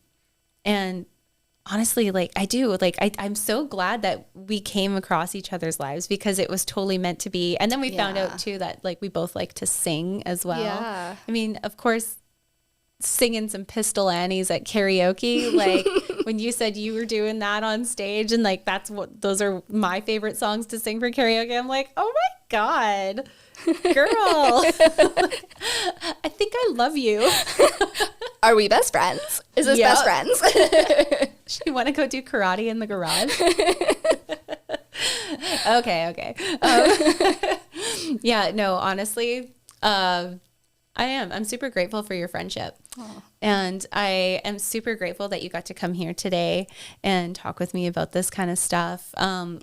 honestly, like I do, like I'm so glad that we came across each other's lives because it was totally meant to be. And then we found out too that like we both like to sing as well. Yeah. I mean, of course, singing some Pistol Annies at karaoke, like when you said you were doing that on stage and like those are my favorite songs to sing for karaoke, I'm like, oh my God, girl. I think I love you. Are we best friends? Is this best friends? You want to go do karate in the garage? Okay. Yeah, no, honestly, I'm super grateful for your friendship. Aww. And I am super grateful that you got to come here today and talk with me about this kind of stuff.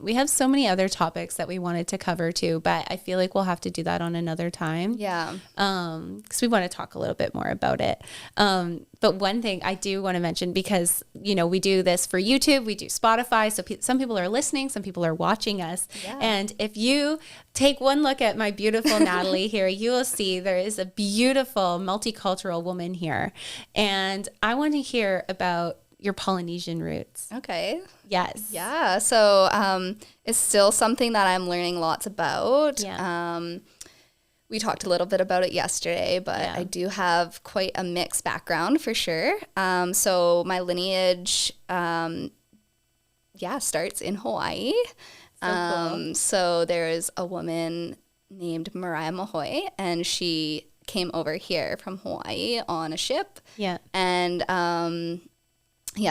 We have so many other topics that we wanted to cover too, but I feel like we'll have to do that on another time. Yeah. Because we want to talk a little bit more about it. But one thing I do want to mention, because, you know, we do this for YouTube, we do Spotify. So some people are listening, some people are watching us. Yeah. And if you take one look at my beautiful Natalie here, you will see there is a beautiful multicultural woman here. And I want to hear about your Polynesian roots. Okay. Yes. Yeah. So it's still something that I'm learning lots about. Yeah. We talked a little bit about it yesterday, but I do have quite a mixed background for sure. So my lineage, starts in Hawaii. Cool. So there's a woman named Mariah Mahoy, and she came over here from Hawaii on a ship. Yeah. And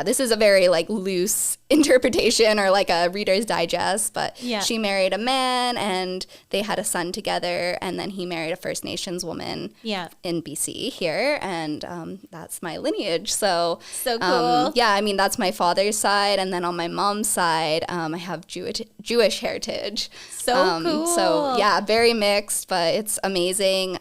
this is a very like loose interpretation or like a Reader's Digest, but she married a man and they had a son together, and then he married a First Nations woman in BC here, and that's my lineage. So cool. I mean, that's my father's side, and then on my mom's side, I have Jewish heritage. So cool. So yeah, very mixed, but it's amazing.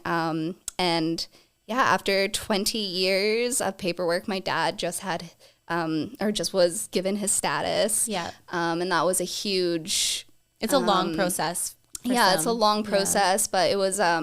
And after 20 years of paperwork, my dad just had was given his status. Yeah. And that was a huge... It's a long process. It's a long process, but it was... I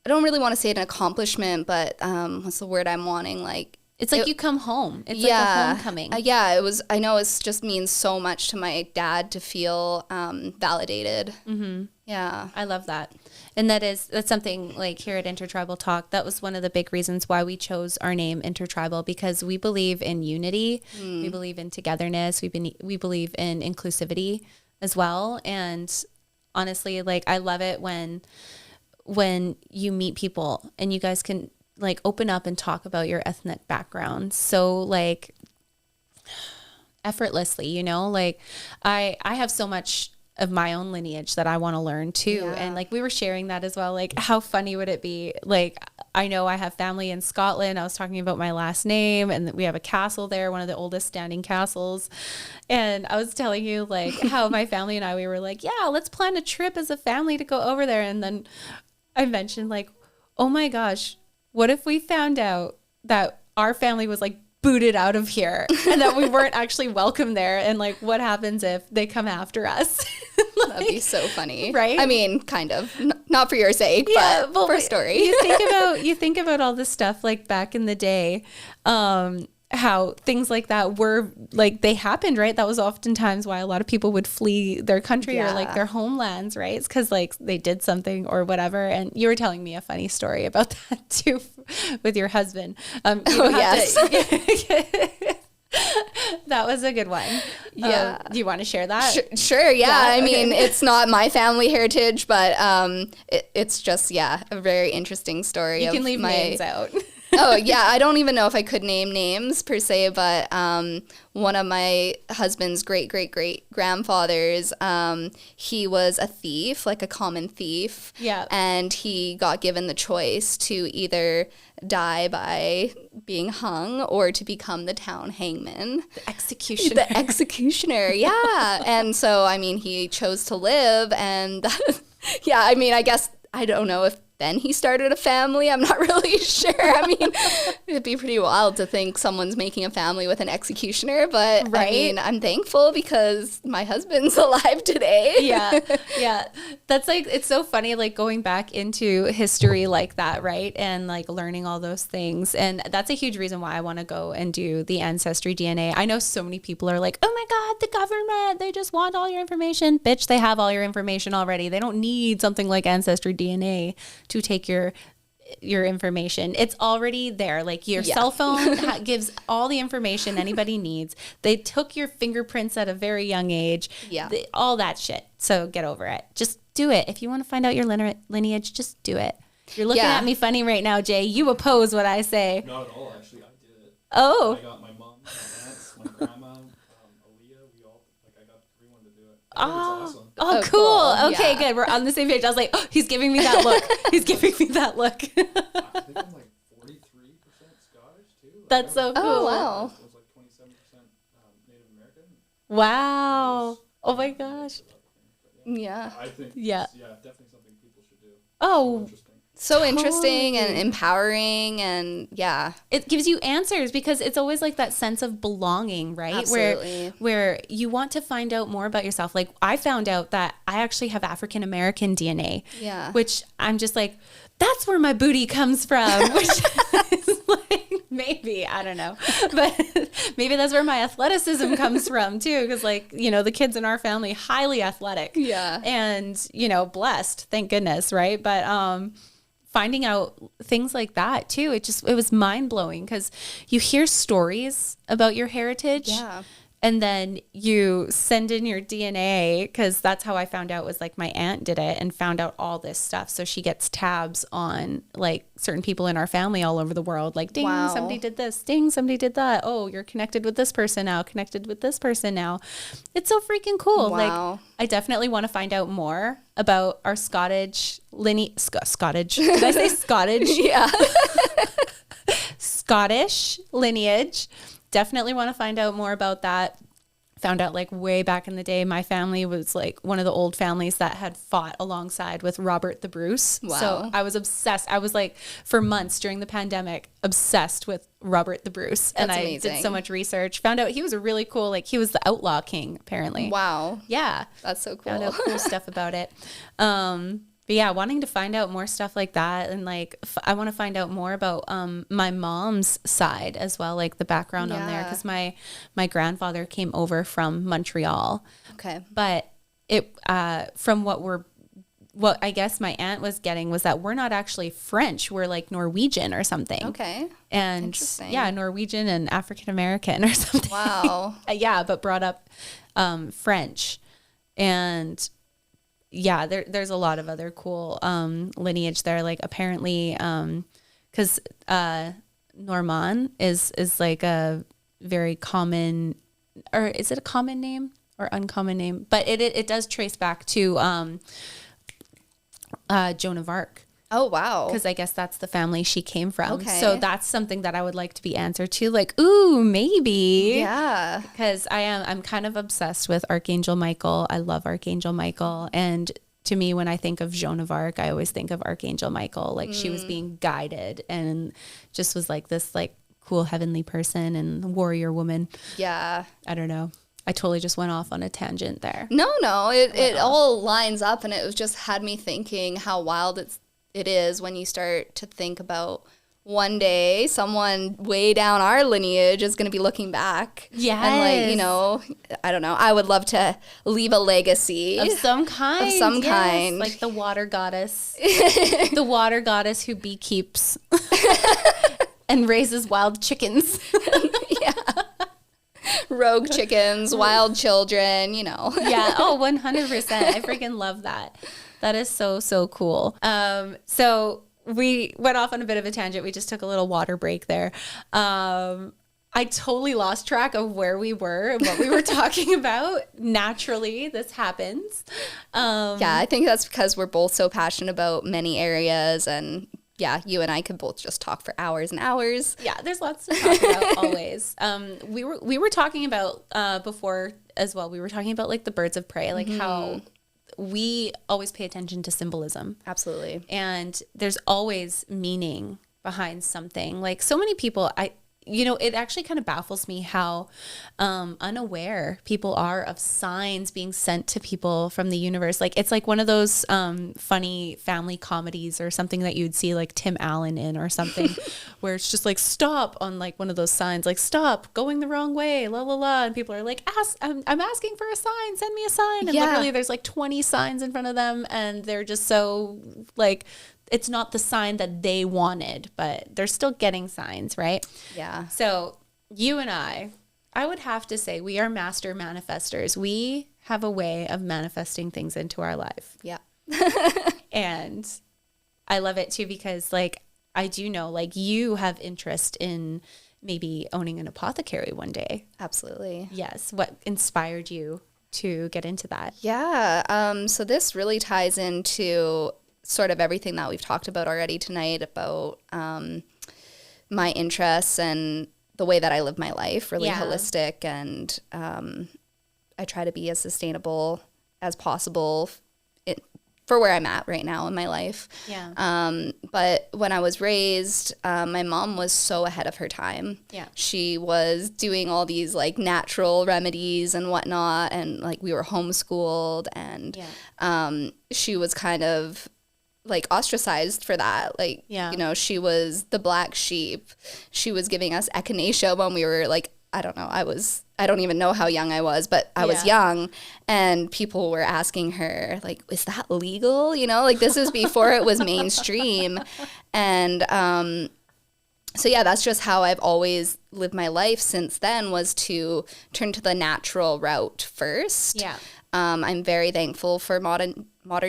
don't really want to say an accomplishment, but what's the word I'm wanting? Like... It's like you come home. It's like a homecoming. It was... I know it just means so much to my dad to feel validated. Mm-hmm. Yeah. I love that. And that's something like here at Intertribal Talk, that was one of the big reasons why we chose our name Intertribal, because we believe in unity. We believe in togetherness. We believe in inclusivity as well. And honestly, like I love it when you meet people and you guys can like open up and talk about your ethnic background. So like effortlessly, you know, like I have so much of my own lineage that I want to learn too. Yeah. And like we were sharing that as well. Like how funny would it be? Like I know I have family in Scotland. I was talking about my last name, and we have a castle there, one of the oldest standing castles. And I was telling you like how my family and we were like, yeah, let's plan a trip as a family to go over there. And then I mentioned like, oh my gosh, what if we found out that our family was like booted out of here and that we weren't actually welcome there, and like what happens if they come after us? That'd be so funny. Right? I mean, kind of. Not for your sake, but for a story. You think about all this stuff like back in the day, how things like that were like they happened, right? That was oftentimes why a lot of people would flee their country or like their homelands, right? It's because like they did something or whatever. And you were telling me a funny story about that too with your husband. Yes. That was a good one. Yeah. Do you want to share that? Sure. Yeah. I Okay. mean, it's not my family heritage, but it's just, a very interesting story. You can leave names out. Oh, yeah. I don't even know if I could name names per se, but one of my husband's great-great-great-grandfathers, he was a thief, like a common thief. Yeah. And he got given the choice to either die by being hung or to become the town hangman. The executioner. The executioner, yeah. And so, I mean, he chose to live, and yeah, I mean, I guess, I don't know if then he started a family. I'm not really sure. I mean, it'd be pretty wild to think someone's making a family with an executioner, but right? I mean, I'm thankful because my husband's alive today. Yeah. That's like, it's so funny, like going back into history like that, right? And like learning all those things. And that's a huge reason why I want to go and do the ancestry DNA. I know so many people are like, oh my God, the government, they just want all your information. Bitch, they have all your information already. They don't need something like ancestry DNA to take your information. It's already there. Like your cell phone gives all the information anybody needs. They took your fingerprints at a very young age. Yeah. All that shit. So get over it. Just do it. If you want to find out your lineage, just do it. You're looking at me funny right now, Jay. You oppose what I say. Not at all. Actually, I did it. Oh. I got my mom, my aunts, my grandma, Aaliyah. We all, like, I got everyone to do it. I think it's awesome. Oh, Oh, cool. cool. Okay, Yeah. good. We're on the same page. I was like, oh, he's giving me that look. He's giving me that look. I think I'm like 43% Scottish too. Like, That's so cool. Oh, wow. I was like 27% Native American. Wow. Oh my gosh. Yeah. I think Yeah. it's, definitely something people should do. Oh, Interesting. So interesting and Totally. empowering, and it gives you answers because it's always like that sense of belonging, right? Absolutely. Where you want to find out more about yourself. Like I found out that I actually have African American DNA. Yeah. Which I'm just like, that's where my booty comes from. Which is like maybe, I don't know. But maybe that's where my athleticism comes from too. Because like, you know, the kids in our family, highly athletic. Yeah. And, you know, blessed, thank goodness, right? But finding out things like that too, it was mind-blowing because you hear stories about your heritage. Yeah. And then you send in your DNA, because that's how I found out, was like my aunt did it and found out all this stuff. So she gets tabs on like certain people in our family all over the world. Like, ding, Wow. somebody did this. Ding, somebody did that. Oh, you're connected with this person now, connected with this person now. It's so freaking cool. Wow. Like, I definitely want to find out more about our Scottish Scottish. Did I say Scottish? Yeah. Scottish lineage. Definitely want to find out more about that. Found out like way back in the day, my family was like one of the old families that had fought alongside with Robert the Bruce. Wow. So I was obsessed. I was like, for months during the pandemic, obsessed with Robert the Bruce. And That's I amazing. did so much research. Found out he was a really cool, like he was the outlaw king, apparently. Wow. Yeah. That's so cool. Found out cool stuff about it. But yeah, wanting to find out more stuff like that. And like, I want to find out more about my mom's side as well, like the background on there. Yeah. Because my grandfather came over from Montreal. Okay. But it from what I guess my aunt was getting was that we're not actually French. We're like Norwegian or something. Okay. And Interesting. yeah, Norwegian and African American or something. Wow. Yeah, but brought up French. And yeah, there's a lot of other cool lineage there. Like apparently, because Normand is like a very common, or is it a common name or uncommon name? But it does trace back to Joan of Arc. Oh, wow. Because I guess that's the family she came from. Okay. So that's something that I would like to be answered to. Like, ooh, maybe. Yeah. Because I'm kind of obsessed with Archangel Michael. I love Archangel Michael. And to me, when I think of Joan of Arc, I always think of Archangel Michael. Like she was being guided and just was like this like cool heavenly person and warrior woman. Yeah. I don't know. I totally just went off on a tangent there. No, it all lines up, and it was just had me thinking how wild it is when you start to think about one day someone way down our lineage is going to be looking back. Yes. And like, you know, I don't know. I would love to leave a legacy. Of some kind. Of some kind. Like the water goddess. The water goddess who beekeeps and raises wild chickens. Yeah. Rogue chickens, wild children, you know. Yeah. Oh, 100%. I freaking love that. That is so, so cool. So we went off on a bit of a tangent. We just took a little water break there. I totally lost track of where we were and what we were talking about. Naturally, this happens. Yeah, I think that's because we're both so passionate about many areas, and yeah, you and I could both just talk for hours and hours. Yeah, there's lots to talk about always. We were talking about before as well. We were talking about like the birds of prey, like how we always pay attention to symbolism. Absolutely. And there's always meaning behind something. Like so many people, it actually kind of baffles me how unaware people are of signs being sent to people from the universe. Like it's like one of those funny family comedies or something that you'd see like Tim Allen in or something where it's just like stop on like one of those signs, like stop going the wrong way, la la la, and people are like, I'm asking for a sign, send me a sign, and literally there's like 20 signs in front of them, and they're just so like, it's not the sign that they wanted, but they're still getting signs, right? Yeah. So you and I would have to say we are master manifestors. We have a way of manifesting things into our life. Yeah. And I love it too, because like, I do know like you have interest in maybe owning an apothecary one day. Absolutely. Yes. What inspired you to get into that? Yeah. So this really ties into sort of everything that we've talked about already tonight about my interests and the way that I live my life, really holistic, and I try to be as sustainable as possible for where I'm at right now in my life. Yeah. But when I was raised, my mom was so ahead of her time. Yeah. She was doing all these like natural remedies and whatnot, and like we were homeschooled, and she was kind of like ostracized for that. Like, you know, she was the black sheep. She was giving us echinacea when we were like, I don't know, I don't even know how young I was, but I was young, and people were asking her like, is that legal? You know, like this is before it was mainstream. And so yeah, that's just how I've always lived my life since then, was to turn to the natural route first. Yeah. I'm very thankful for modern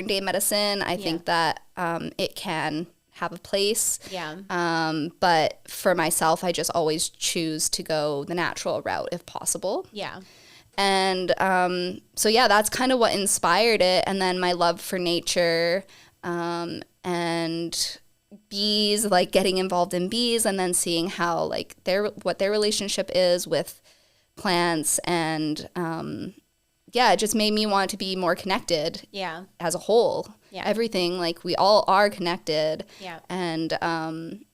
day medicine. I think that it can have a place. Yeah. But for myself, I just always choose to go the natural route if possible. Yeah. And so yeah, that's kind of what inspired it. And then my love for nature and bees, like getting involved in bees, and then seeing how like what their relationship is with plants, and it just made me want to be more connected. Yeah. As a whole. Yeah. Everything, like we all are connected. Yeah. And and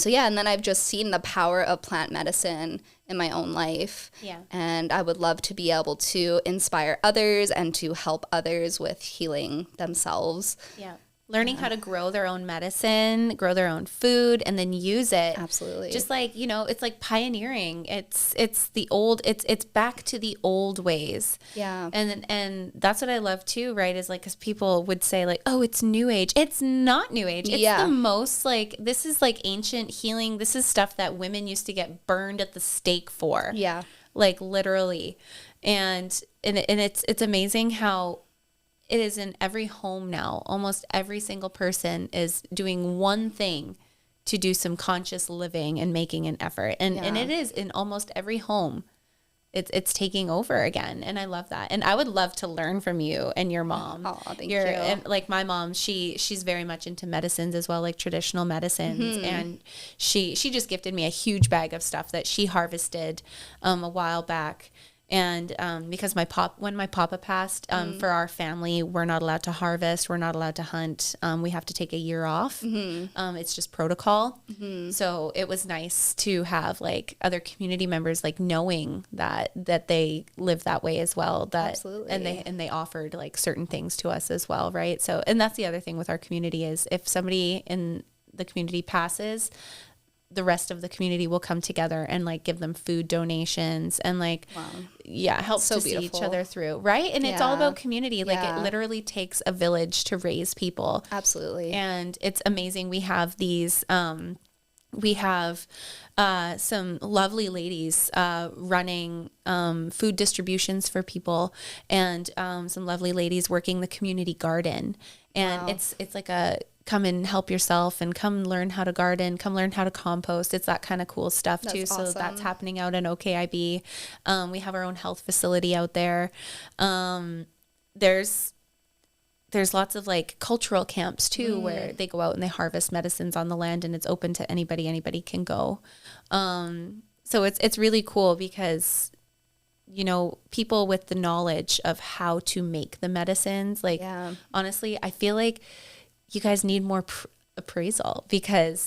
then I've just seen the power of plant medicine in my own life. Yeah. And I would love to be able to inspire others and to help others with healing themselves. Yeah. Learning how to grow their own medicine, grow their own food, and then use it. Absolutely. Just like, you know, it's like pioneering. It's back to the old ways. Yeah. And that's what I love too, right? Is like, because people would say like, oh, it's new age. It's not new age. It's the most like, this is like ancient healing. This is stuff that women used to get burned at the stake for. Yeah. Like literally. And it's amazing how it is in every home now. Almost every single person is doing one thing to do some conscious living and making an effort. And it is in almost every home. It's taking over again. And I love that. And I would love to learn from you and your mom. Oh, thank you. And like my mom, she's very much into medicines as well, like traditional medicines. Mm-hmm. And she just gifted me a huge bag of stuff that she harvested a while back. And because when my papa passed, for our family, we're not allowed to harvest, we're not allowed to hunt. We have to take a year off. It's just protocol. So it was nice to have like other community members, like knowing that they live that way as well. That Absolutely. and they offered like certain things to us as well, right? So, and that's the other thing with our community is if somebody in the community passes, the rest of the community will come together and like give them food donations and like, help to see each other through. Right. And it's all about community. Like it literally takes a village to raise people. Absolutely. And it's amazing. We have these, some lovely ladies running food distributions for people, and some lovely ladies working the community garden. And it's like a come and help yourself and come learn how to garden, come learn how to compost. It's that kind of cool stuff too. Awesome. So that's happening out in OKIB. We have our own health facility out there. There's lots of like cultural camps too, where they go out and they harvest medicines on the land, and it's open to anybody. Anybody can go. So it's really cool because, you know, people with the knowledge of how to make the medicines, like honestly, I feel like you guys need more appraisal because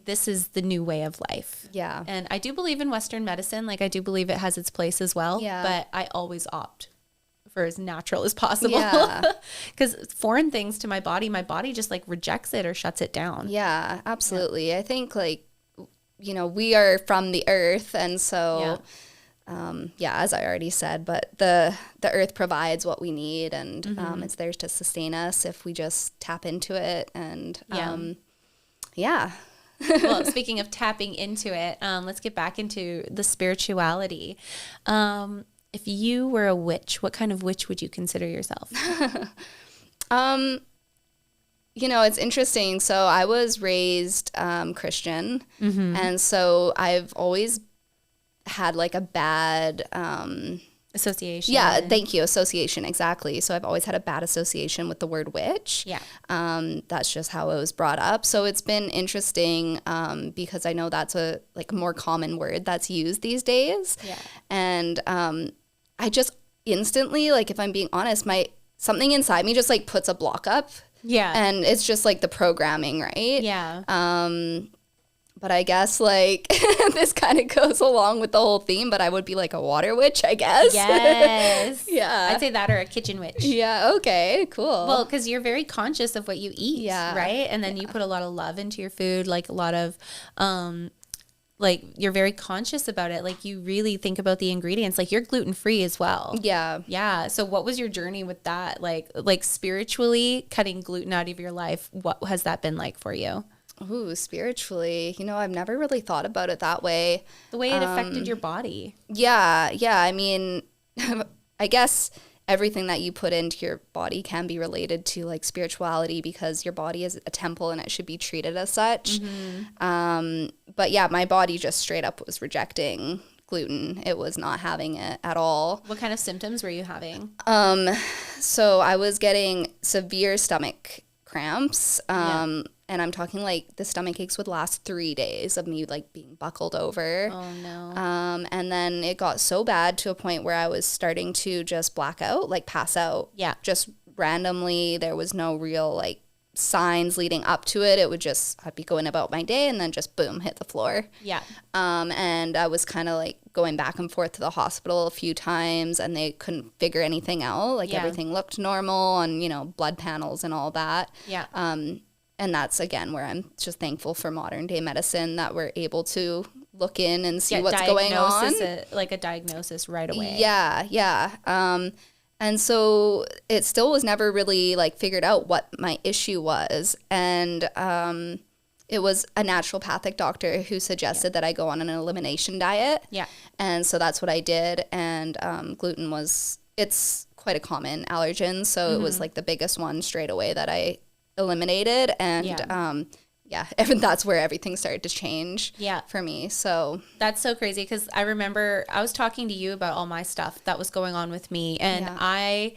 this is the new way of life. Yeah. And I do believe in Western medicine. Like I do believe it has its place as well, but I always opt for as natural as possible because foreign things to my body just like rejects it or shuts it down. Yeah, absolutely. I think like, you know, we are from the earth, and so as I already said, but the earth provides what we need, and it's there to sustain us if we just tap into it. And Well, speaking of tapping into it, let's get back into the spirituality. If you were a witch, what kind of witch would you consider yourself? You know, it's interesting. So I was raised Christian, and so I've always had like a bad association. Yeah, thank you. Association, exactly. So I've always had a bad association with the word witch. Yeah. That's just how I was brought up. So it's been interesting because I know that's a like more common word that's used these days. Yeah. And I just instantly, like if I'm being honest, something inside me just like puts a block up. Yeah. And it's just like the programming, right? Yeah. But I guess like this kind of goes along with the whole theme, but I would be like a water witch, I guess. Yes. Yeah. I'd say that, or a kitchen witch. Yeah. Okay. Cool. Well, because you're very conscious of what you eat. Yeah. Right. And then you put a lot of love into your food, like a lot of, like you're very conscious about it. Like you really think about the ingredients. Like you're gluten free as well. Yeah. Yeah. So what was your journey with that? Like spiritually cutting gluten out of your life. What has that been like for you? Ooh, spiritually, you know, I've never really thought about it that way. The way it affected your body. Yeah. Yeah. I mean, I guess everything that you put into your body can be related to like spirituality because your body is a temple and it should be treated as such. But yeah, my body just straight up was rejecting gluten. It was not having it at all. What kind of symptoms were you having? So I was getting severe stomach cramps. And I'm talking like the stomach aches would last 3 days of me like being buckled over. Oh no. And then it got so bad to a point where I was starting to just black out, like pass out. Yeah. Just randomly. There was no real like signs leading up to it. It would just, I'd be going about my day and then just boom, hit the floor. Yeah. And I was kind of like going back and forth to the hospital a few times and they couldn't figure anything out. Like everything looked normal on, you know, blood panels and all that. Yeah. And that's, again, where I'm just thankful for modern day medicine that we're able to look in and see what's going on. Like a diagnosis right away. Yeah, yeah. And so it still was never really like figured out what my issue was. And it was a naturopathic doctor who suggested that I go on an elimination diet. Yeah. And so that's what I did. And gluten it's quite a common allergen. So it was like the biggest one straight away that I eliminated, and that's where everything started to change for me. So that's so crazy because I remember I was talking to you about all my stuff that was going on with me, and I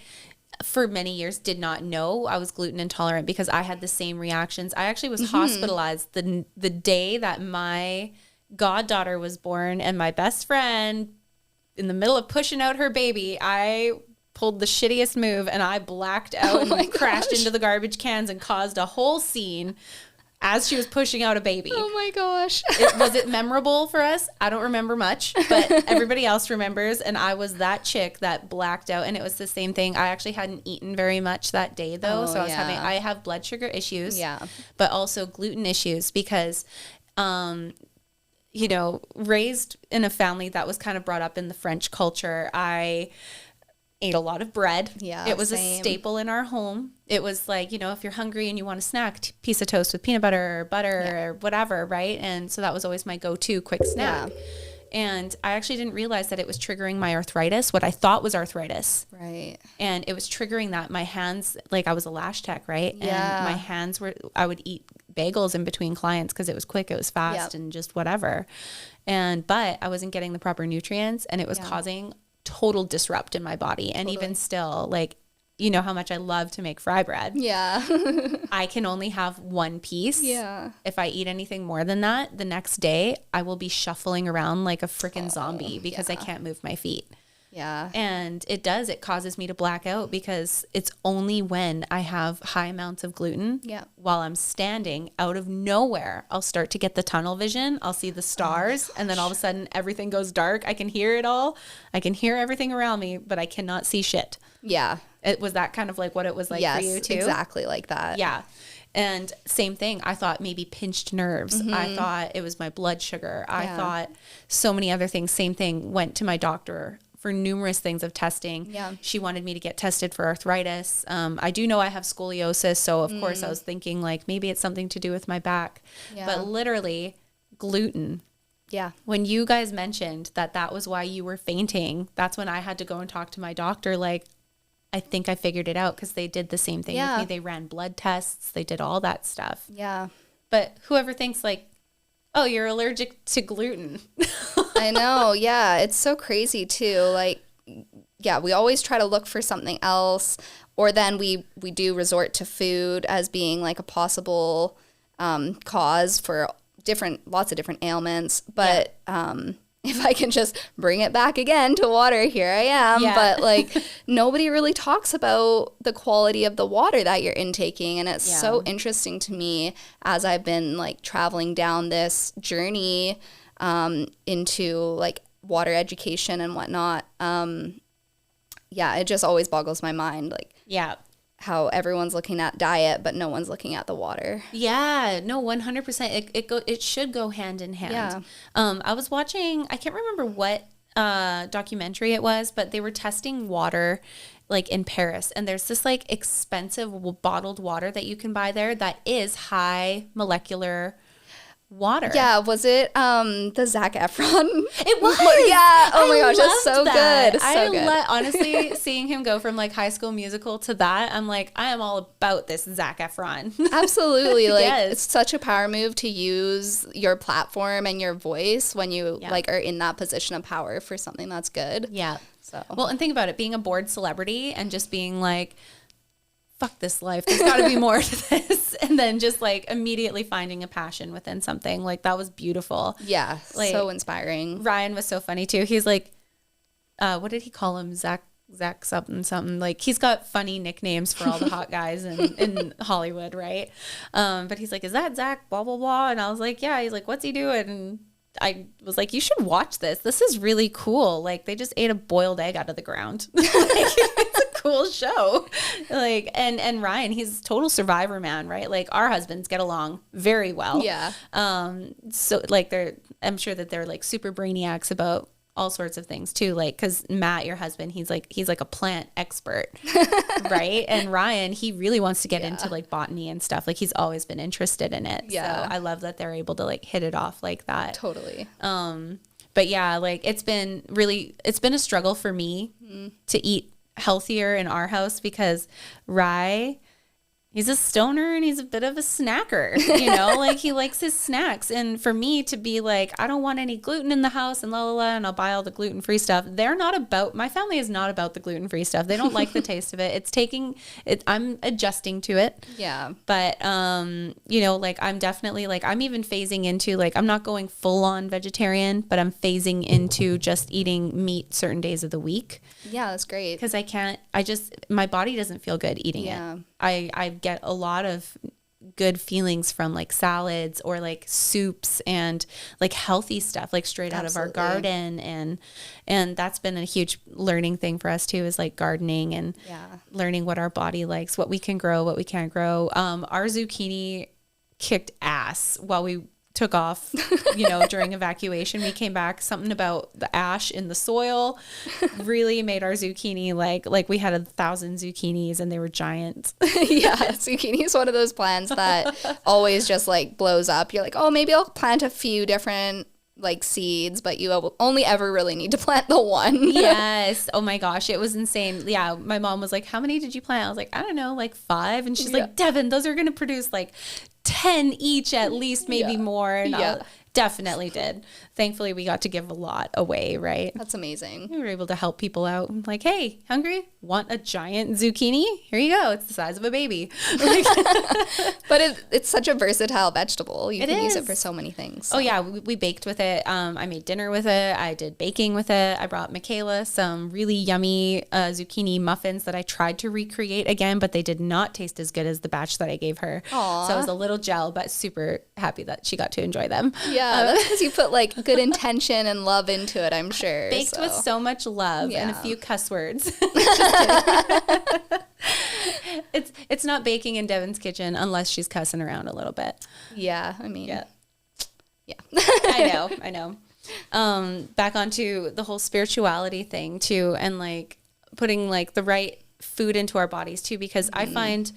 for many years did not know I was gluten intolerant because I had the same reactions. I actually was hospitalized the day that my goddaughter was born, and my best friend in the middle of pushing out her baby, I pulled the shittiest move and I blacked out and crashed into the garbage cans and caused a whole scene as she was pushing out a baby. Oh my gosh. Was it memorable for us? I don't remember much, but everybody else remembers. And I was that chick that blacked out. And it was the same thing. I actually hadn't eaten very much that day though. So I have blood sugar issues, but also gluten issues because, you know, raised in a family that was kind of brought up in the French culture, I ate a lot of bread. Yeah, it was a staple in our home. It was like, you know, if you're hungry and you want a snack, piece of toast with peanut butter or butter or whatever, right? And so that was always my go-to quick snack. Yeah. And I actually didn't realize that it was triggering my arthritis, what I thought was arthritis. Right. And it was triggering that. My hands, like I was a lash tech, right? Yeah. And my hands were, I would eat bagels in between clients because it was quick, it was fast and just whatever. But I wasn't getting the proper nutrients and it was causing total disrupt in my body. And even still, like, you know how much I love to make fry bread. Yeah. I can only have one piece. Yeah. If I eat anything more than that, the next day I will be shuffling around like a freaking zombie because I can't move my feet. Yeah. And it causes me to black out because it's only when I have high amounts of gluten while I'm standing out of nowhere, I'll start to get the tunnel vision. I'll see the stars and then all of a sudden everything goes dark. I can hear it all. I can hear everything around me, but I cannot see shit. Yeah. It was that kind of like what it was like for you too? Exactly like that. Yeah. And same thing. I thought maybe pinched nerves. I thought it was my blood sugar. I thought so many other things. Same thing. Went to my doctor for numerous things of testing. Yeah. She wanted me to get tested for arthritis. I do know I have scoliosis. So of course I was thinking like maybe it's something to do with my back, but literally gluten. Yeah. When you guys mentioned that was why you were fainting, that's when I had to go and talk to my doctor. Like, I think I figured it out because they did the same thing with me. They ran blood tests. They did all that stuff. Yeah. But whoever thinks like, oh, you're allergic to gluten. I know. Yeah. It's so crazy too. Like, yeah, we always try to look for something else, or then we do resort to food as being like a possible cause for lots of different ailments. But if I can just bring it back again to water, here I am. Yeah. But like nobody really talks about the quality of the water that you're intaking. And it's so interesting to me as I've been like traveling down this journey into like water education and whatnot. It just always boggles my mind. Like, how everyone's looking at diet, but no one's looking at the water. Yeah, no, 100%. It should go hand in hand. Yeah. I was watching, I can't remember what documentary it was, but they were testing water like in Paris. And there's this like expensive bottled water that you can buy there that is high molecular water. Yeah, was it the Zac Efron? It was. Yeah. Oh my gosh, that's so good. So good. Honestly, seeing him go from like High School Musical to that, I'm like, I am all about this Zac Efron. Absolutely. Like it's such a power move to use your platform and your voice when you like are in that position of power for something that's good. Yeah. So well, and think about it, being a bored celebrity and just being like, fuck this life. There's got to be more to this. And then just like immediately finding a passion within something. Like that was beautiful. Yeah. Like, so inspiring. Ryan was so funny too. He's like, what did he call him? Zach something. Like he's got funny nicknames for all the hot guys in Hollywood, right? But he's like, is that Zach blah, blah, blah? And I was like, yeah. He's like, what's he doing? And I was like, you should watch this. This is really cool. Like they just ate a boiled egg out of the ground. It's a cool show. Like, and Ryan, he's a total survivor man, right? Like our husbands get along very well. Yeah. So like I'm sure that they're like super brainiacs about all sorts of things too. Like, cause Matt, your husband, he's like a plant expert, right? And Ryan, he really wants to get into like botany and stuff. Like he's always been interested in it. Yeah. So I love that they're able to like hit it off like that. Totally. But yeah, like it's been a struggle for me to eat healthier in our house because Rye he's a stoner and he's a bit of a snacker, you know, like he likes his snacks. And for me to be like, I don't want any gluten in the house and la la la, and I'll buy all the gluten-free stuff. My family is not about the gluten-free stuff. They don't like the taste of it. I'm adjusting to it. Yeah. But, you know, like I'm definitely like, I'm even phasing into like, I'm not going full on vegetarian, but I'm phasing into just eating meat certain days of the week. Yeah, that's great. Because my body doesn't feel good eating it. I get a lot of good feelings from like salads or like soups and like healthy stuff, like straight out of our garden. And that's been a huge learning thing for us too, is like gardening and learning what our body likes, what we can grow, what we can't grow. Our zucchini kicked ass while we took off, you know, during evacuation. We came back, something about the ash in the soil really made our zucchini like we had 1,000 zucchinis and they were giant. Yeah, zucchini is one of those plants that always just like blows up. You're like, oh, maybe I'll plant a few different like seeds, but you only ever really need to plant the one. Yes. Oh my gosh, it was insane. Yeah, my mom was like, how many did you plant? I was like, I don't know, like 5. And she's like, Devin, those are going to produce like 10 each at least, maybe more. And I definitely did. Thankfully, we got to give a lot away, right? That's amazing. We were able to help people out. I'm like, hey, hungry? Want a giant zucchini? Here you go. It's the size of a baby. But it's such a versatile vegetable. You can use it for so many things. So. Oh, yeah. We baked with it. I made dinner with it. I did baking with it. I brought Michaela some really yummy zucchini muffins that I tried to recreate again, but they did not taste as good as the batch that I gave her. Aww. So I was a little gel, but super happy that she got to enjoy them. Yeah, that's because you put like good intention and love into it, I'm sure. Baked with so much love and a few cuss words. It's not baking in Devin's kitchen unless she's cussing around a little bit. Yeah, I mean, yeah. I know. Back onto the whole spirituality thing too, and like putting like the right food into our bodies too, because I find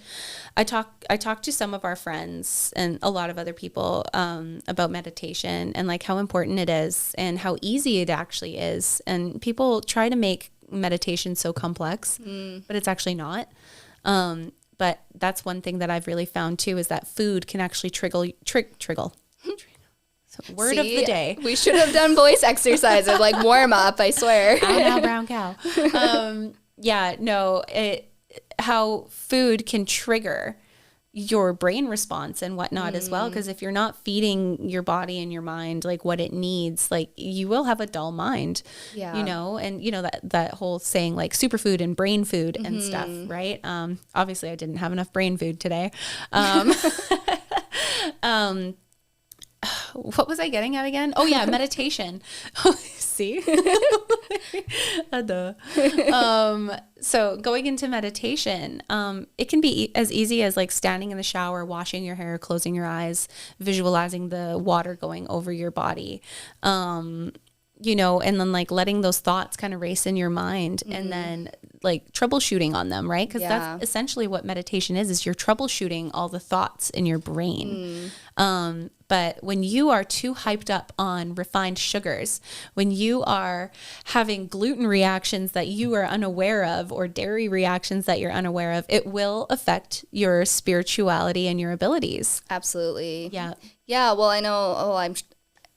I talk to some of our friends and a lot of other people about meditation and like how important it is and how easy it actually is. And people try to make meditation so complex, but it's actually not. But that's one thing that I've really found too, is that food can actually triggle. So word of the day. We should have done voice exercises, like warm up, I swear. Ow, now, brown cow. How food can trigger your brain response and whatnot as well. Because if you're not feeding your body and your mind like what it needs, like you will have a dull mind, you know, and you know that whole saying like superfood and brain food and stuff, right? Obviously I didn't have enough brain food today. What was I getting at again? Oh yeah, meditation. See? So going into meditation, it can be as easy as like standing in the shower, washing your hair, closing your eyes, visualizing the water going over your body. You know, and then like letting those thoughts kind of race in your mind and then like troubleshooting on them, right? Because that's essentially what meditation is you're troubleshooting all the thoughts in your brain. But when you are too hyped up on refined sugars, when you are having gluten reactions that you are unaware of or dairy reactions that you're unaware of, it will affect your spirituality and your abilities. Absolutely. Yeah. Yeah. Well, I know,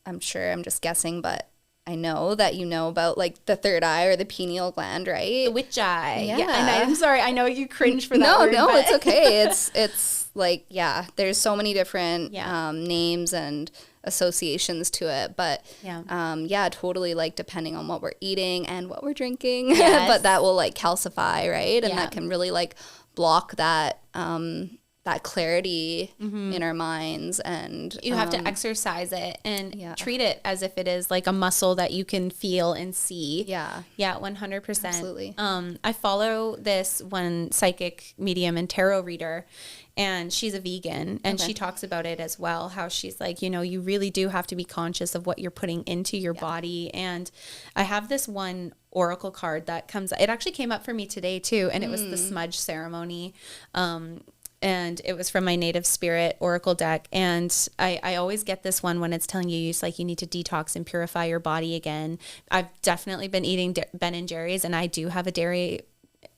I'm sure, I'm just guessing, but I know that you know about like the third eye or the pineal gland, right? The witch eye. Yeah. And I'm sorry. I know you cringe for that word. No, it's okay. It's like, yeah, there's so many different names and associations to it. But totally, like depending on what we're eating and what we're drinking, but that will like calcify, right? And that can really like block that that clarity in our minds. And you have to exercise it and treat it as if it is like a muscle that you can feel and see. 100%. Absolutely. I follow this one psychic medium and tarot reader, and she's a vegan, and she talks about it as well, how she's like, you know, you really do have to be conscious of what you're putting into your body. And I have this one oracle card that comes, it actually came up for me today too, and it was the smudge ceremony. And it was from my Native Spirit Oracle deck. And I always get this one when it's telling you, it's like you need to detox and purify your body again. I've definitely been eating Ben and Jerry's, and I do have a dairy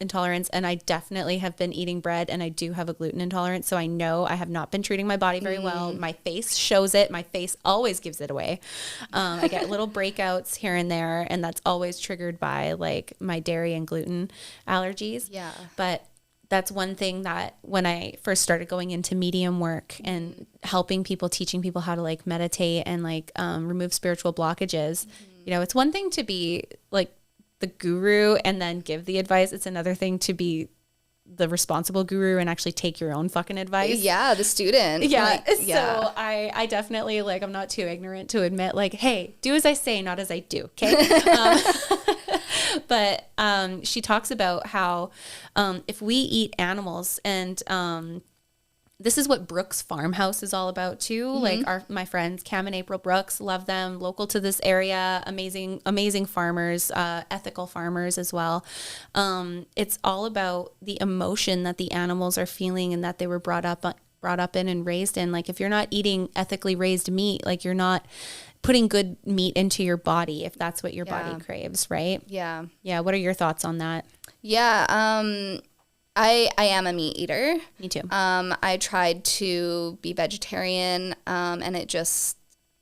intolerance, and I definitely have been eating bread, and I do have a gluten intolerance. So I know I have not been treating my body very well. My face shows it. My face always gives it away. I get little breakouts here and there, and that's always triggered by like my dairy and gluten allergies. Yeah. But that's one thing that when I first started going into medium work and helping people, teaching people how to like meditate and like remove spiritual blockages, you know, it's one thing to be like the guru and then give the advice. It's another thing to be the responsible guru and actually take your own fucking advice. Yeah, the student. Yeah. Like, yeah. So I definitely like, I'm not too ignorant to admit like, hey, do as I say, not as I do. Okay. But she talks about how if we eat animals, and this is what Brooks Farmhouse is all about too. Like my friends Cam and April Brooks, love them, local to this area, amazing farmers, ethical farmers as well. It's all about the emotion that the animals are feeling and that they were brought up in and raised in. Like if you're not eating ethically raised meat, like you're not putting good meat into your body if that's what your body craves, right? Yeah. Yeah. What are your thoughts on that? Yeah. I am a meat eater. Me too. I tried to be vegetarian, and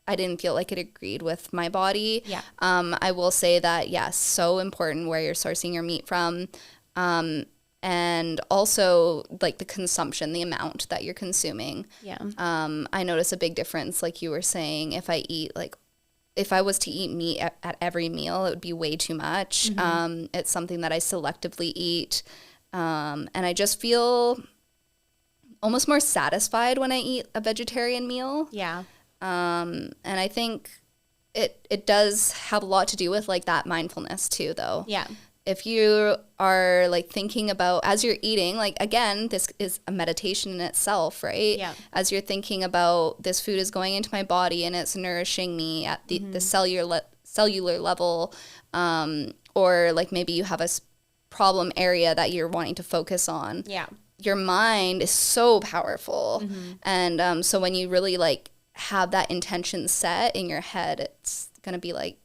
I didn't feel like it agreed with my body. Yeah. I will say that, yes, so important where you're sourcing your meat from. And also like the consumption, the amount that you're consuming. Yeah. I notice a big difference, like you were saying, if I was to eat meat at every meal, it would be way too much. It's something that I selectively eat. And I just feel almost more satisfied when I eat a vegetarian meal. Yeah. And I think it does have a lot to do with like that mindfulness too, though. Yeah. If you are like thinking about as you're eating, like again, this is a meditation in itself, right? Yeah. As you're thinking about this food is going into my body and it's nourishing me at the cellular level, or like maybe you have a problem area that you're wanting to focus on. Yeah. Your mind is so powerful. And so when you really like have that intention set in your head, it's going to be like,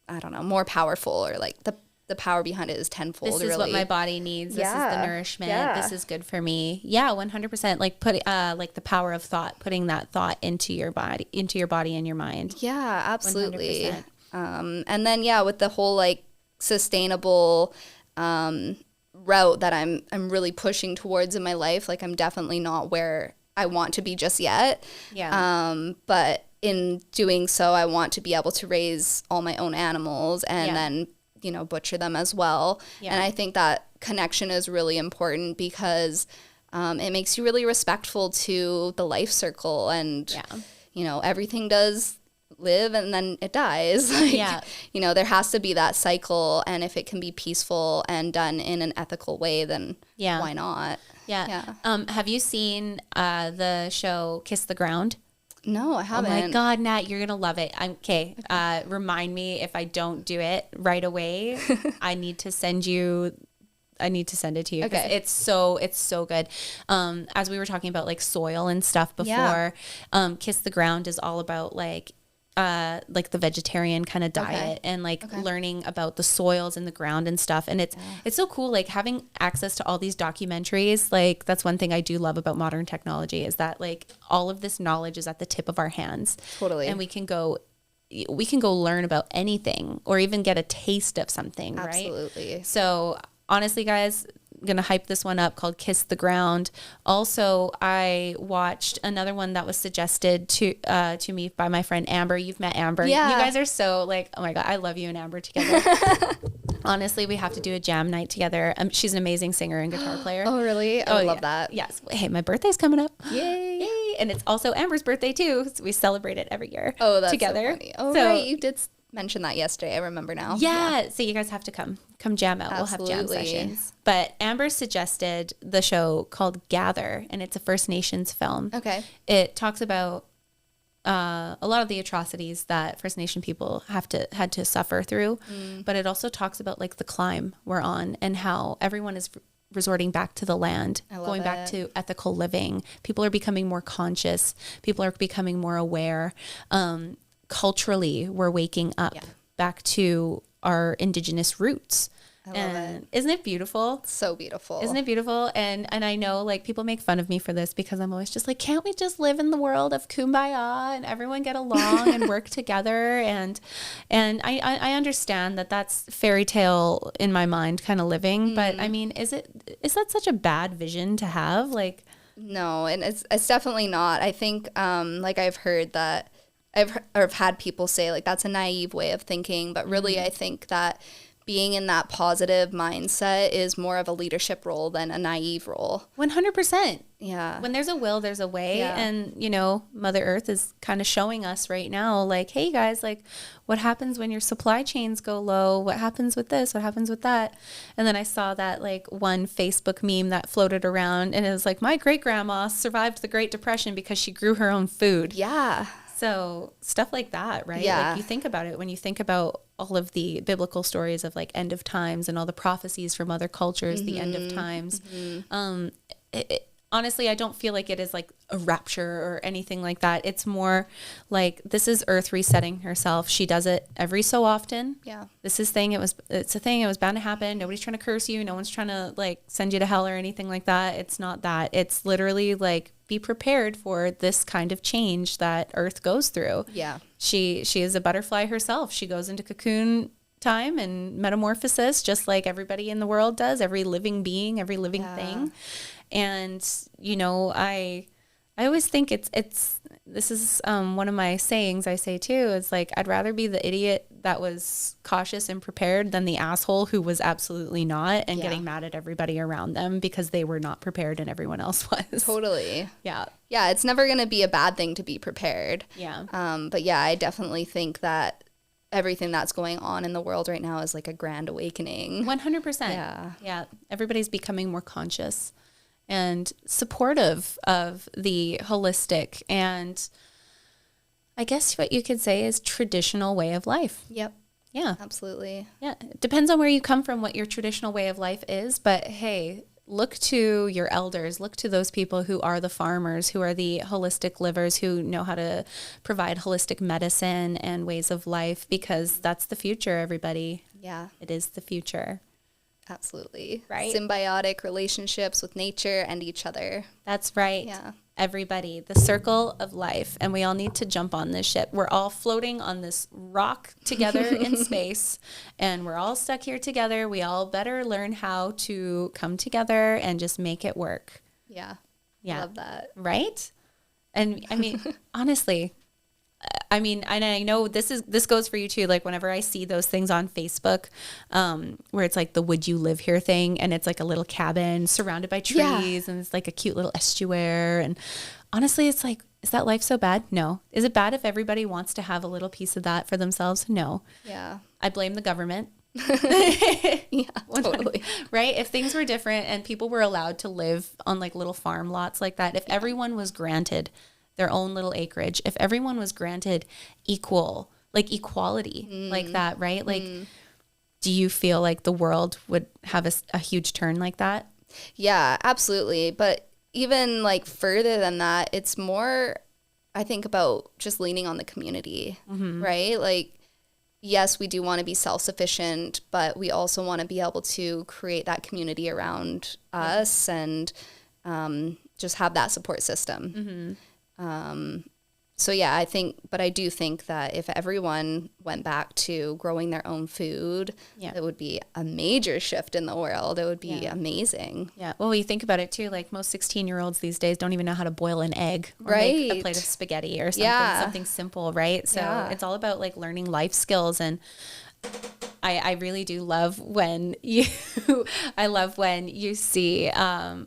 I don't know, more powerful, or like the power behind it is tenfold. This is really what my body needs. This is the nourishment. Yeah. This is good for me. Yeah, 100%. Like put like the power of thought, putting that thought into your body and your mind. Yeah, absolutely. 100%. And then with the whole like sustainable route that I'm really pushing towards in my life, like I'm definitely not where I want to be just yet. Yeah. But in doing so, I want to be able to raise all my own animals and then butcher them as well. Yeah. And I think that connection is really important because it makes you really respectful to the life circle, and everything does live and then it dies. Like, there has to be that cycle, and if it can be peaceful and done in an ethical way, then why not? Yeah. Have you seen the show Kiss the Ground? No, I haven't. Oh my God, Nat, you're gonna love it. Okay. Remind me if I don't do it right away. I need to send it to you. Okay. It's so good. As we were talking about like soil and stuff before, Kiss the Ground is all about like the vegetarian kind of diet and like learning about the soils and the ground and stuff. And it's so cool, like having access to all these documentaries. Like that's one thing I do love about modern technology, is that like all of this knowledge is at the tip of our hands. Totally. And we can go learn about anything or even get a taste of something. Absolutely. Right. So honestly, guys, I'm gonna hype this one up, called Kiss the Ground. Also, I watched another one that was suggested to me by my friend Amber. You've met Amber. Yeah. You guys are so like, oh my God, I love you and Amber together. Honestly, we have to do a jam night together. She's an amazing singer and guitar player. Oh, really? I love that. Yes. Hey, my birthday's coming up. Yay. Yay. And it's also Amber's birthday too. So we celebrate it every year. Oh, that's together. so funny. Oh, right. You did mention that yesterday. I remember now. Yeah. So you guys have to come jam out. Absolutely. We'll have jam sessions. But Amber suggested the show called Gather, and it's a First Nations film. Okay. It talks about a lot of the atrocities that First Nation people had to suffer through, but it also talks about like the climb we're on and how everyone is resorting back to the land, going back to ethical living. People are becoming more conscious. People are becoming more aware. Culturally, we're waking up back to our Indigenous roots. I love And it. isn't it beautiful? So beautiful. Isn't it beautiful? And I know like people make fun of me for this because I'm always just like, can't we just live in the world of kumbaya and everyone get along and work together? And I understand that that's fairy tale in my mind kind of living. But I mean, is that such a bad vision to have? Like, No, and it's definitely not. I think like I've heard that I've had people say like that's a naive way of thinking, but really I think that being in that positive mindset is more of a leadership role than a naive role. 100%. Yeah. When there's a will, there's a way. Yeah. And, you know, Mother Earth is kind of showing us right now, like, hey, guys, like, what happens when your supply chains go low? What happens with this? What happens with that? And then I saw that, like, one Facebook meme that floated around, and it was like, my great-grandma survived the Great Depression because she grew her own food. Yeah. So stuff like that, right? Yeah. Like, you think about it when you think about all of the biblical stories of, like, end of times and all the prophecies from other cultures, the end of times. Honestly, I don't feel like it is like a rapture or anything like that. It's more like this is Earth resetting herself. She does it every so often. Yeah. It's a thing. It was bound to happen. Nobody's trying to curse you. No one's trying to like send you to hell or anything like that. It's not that. It's literally like be prepared for this kind of change that Earth goes through. Yeah. She is a butterfly herself. She goes into cocoon time and metamorphosis just like everybody in the world does, every living being, every living thing. And, you know, I always think this is one of my sayings I say too. It's like, I'd rather be the idiot that was cautious and prepared than the asshole who was absolutely not and getting mad at everybody around them because they were not prepared and everyone else was. Totally. Yeah. Yeah. It's never going to be a bad thing to be prepared. Yeah. But yeah, I definitely think that everything that's going on in the world right now is like a grand awakening. 100%. Yeah. Yeah. Everybody's becoming more conscious and supportive of the holistic and I guess what you could say is traditional way of life. Yep. Yeah. Absolutely. Yeah. It depends on where you come from, what your traditional way of life is. But hey, look to your elders, look to those people who are the farmers, who are the holistic livers, who know how to provide holistic medicine and ways of life, because that's the future, everybody. Yeah. It is the future. Absolutely. Right? Symbiotic relationships with nature and each other. That's right. Yeah. Everybody, the circle of life, and we all need to jump on this ship. We're all floating on this rock together in space, and we're all stuck here together. We all better learn how to come together and just make it work. Yeah. Yeah. Love that. Right? And I mean, honestly, I mean, and I know this goes for you too. Like whenever I see those things on Facebook, where it's like the "Would you live here" thing, and it's like a little cabin surrounded by trees, and it's like a cute little estuary. And honestly, it's like, is that life so bad? No. Is it bad if everybody wants to have a little piece of that for themselves? No. Yeah. I blame the government. Yeah. Totally. Right? If things were different and people were allowed to live on like little farm lots like that, if everyone was granted their own little acreage, if everyone was granted equality like that, right? Like, do you feel like the world would have a huge turn like that? Yeah, absolutely. But even like further than that, it's more, I think, about just leaning on the community, right? Like, yes, we do want to be self-sufficient, but we also want to be able to create that community around us and just have that support system. So yeah, I do think that if everyone went back to growing their own food, it would be a major shift in the world. It would be amazing. Yeah. Well, you think about it too, like most 16-year-olds these days don't even know how to boil an egg or make a plate of spaghetti or something simple, right? So it's all about like learning life skills. And I really do love when you see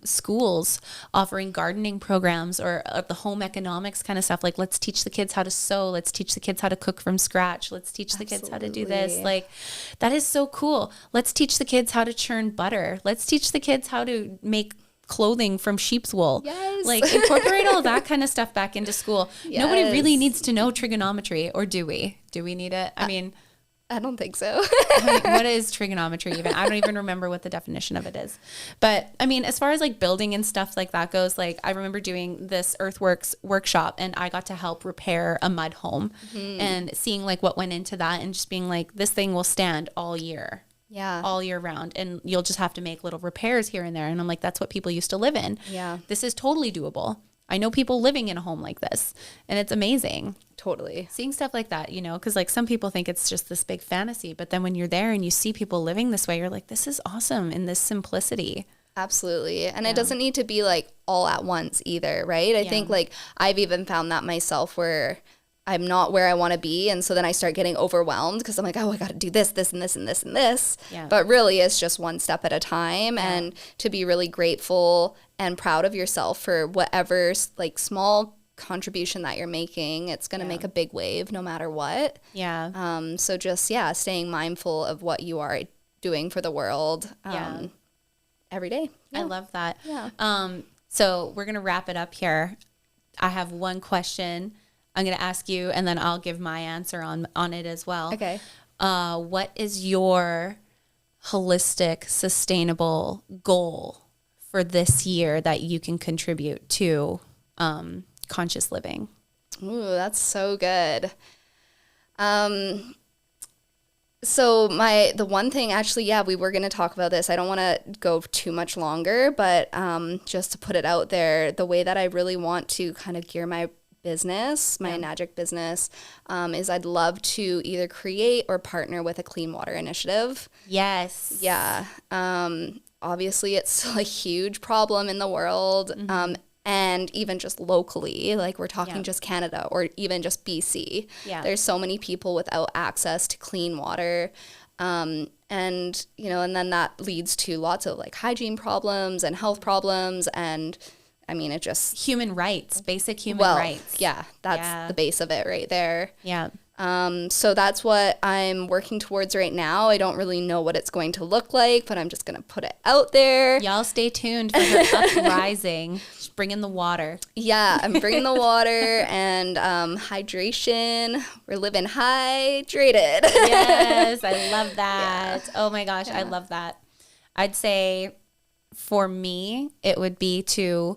schools offering gardening programs or the home economics kind of stuff. Like, let's teach the kids how to sew. Let's teach the kids how to cook from scratch. Let's teach the kids how to do this. Like, that is so cool. Let's teach the kids how to churn butter. Let's teach the kids how to make clothing from sheep's wool. Yes. Like, incorporate all that kind of stuff back into school. Yes. Nobody really needs to know trigonometry, or do we? Do we need it? I mean, I don't think so. what is trigonometry even? I don't even remember what the definition of it is. But I mean, as far as like building and stuff like that goes, like I remember doing this earthworks workshop and I got to help repair a mud home and seeing like what went into that and just being like, this thing will stand all year. Yeah. all year round, and you'll just have to make little repairs here and there. And I'm like, that's what people used to live in. Yeah. This is totally doable. I know people living in a home like this, and it's amazing. Totally. Seeing stuff like that, you know, because like some people think it's just this big fantasy, but then when you're there and you see people living this way, you're like, this is awesome in this simplicity. Absolutely. And it doesn't need to be like all at once either, right? I think like I've even found that myself where I'm not where I want to be. And so then I start getting overwhelmed because I'm like, oh, I got to do this, this, and this, and this, and this. Yeah. But really, it's just one step at a time. And to be really grateful and proud of yourself for whatever like small contribution that you're making. It's going to make a big wave no matter what. Yeah. So just, staying mindful of what you are doing for the world every day. I love that. Yeah. So we're going to wrap it up here. I have one question I'm going to ask you, and then I'll give my answer on it as well. Okay. What is your holistic, sustainable goal for this year that you can contribute to conscious living? Ooh, that's so good. So the one thing actually, we were going to talk about this. I don't want to go too much longer, but just to put it out there, the way that I really want to kind of gear my business, my Enagic business, is I'd love to either create or partner with a clean water initiative. Yes. Yeah. Obviously, it's a huge problem in the world. And even just locally, like we're talking just Canada or even just BC. Yeah. There's so many people without access to clean water. And, and then that leads to lots of like hygiene problems and health problems. And I mean, it just... Human rights, basic human rights. Yeah, that's the base of it right there. Yeah. So that's what I'm working towards right now. I don't really know what it's going to look like, but I'm just going to put it out there. Y'all stay tuned for her uprising. Just bring in the water. Yeah, I'm bringing the water and hydration. We're living hydrated. Yes, I love that. Yeah. Oh my gosh, I love that. I'd say for me, it would be to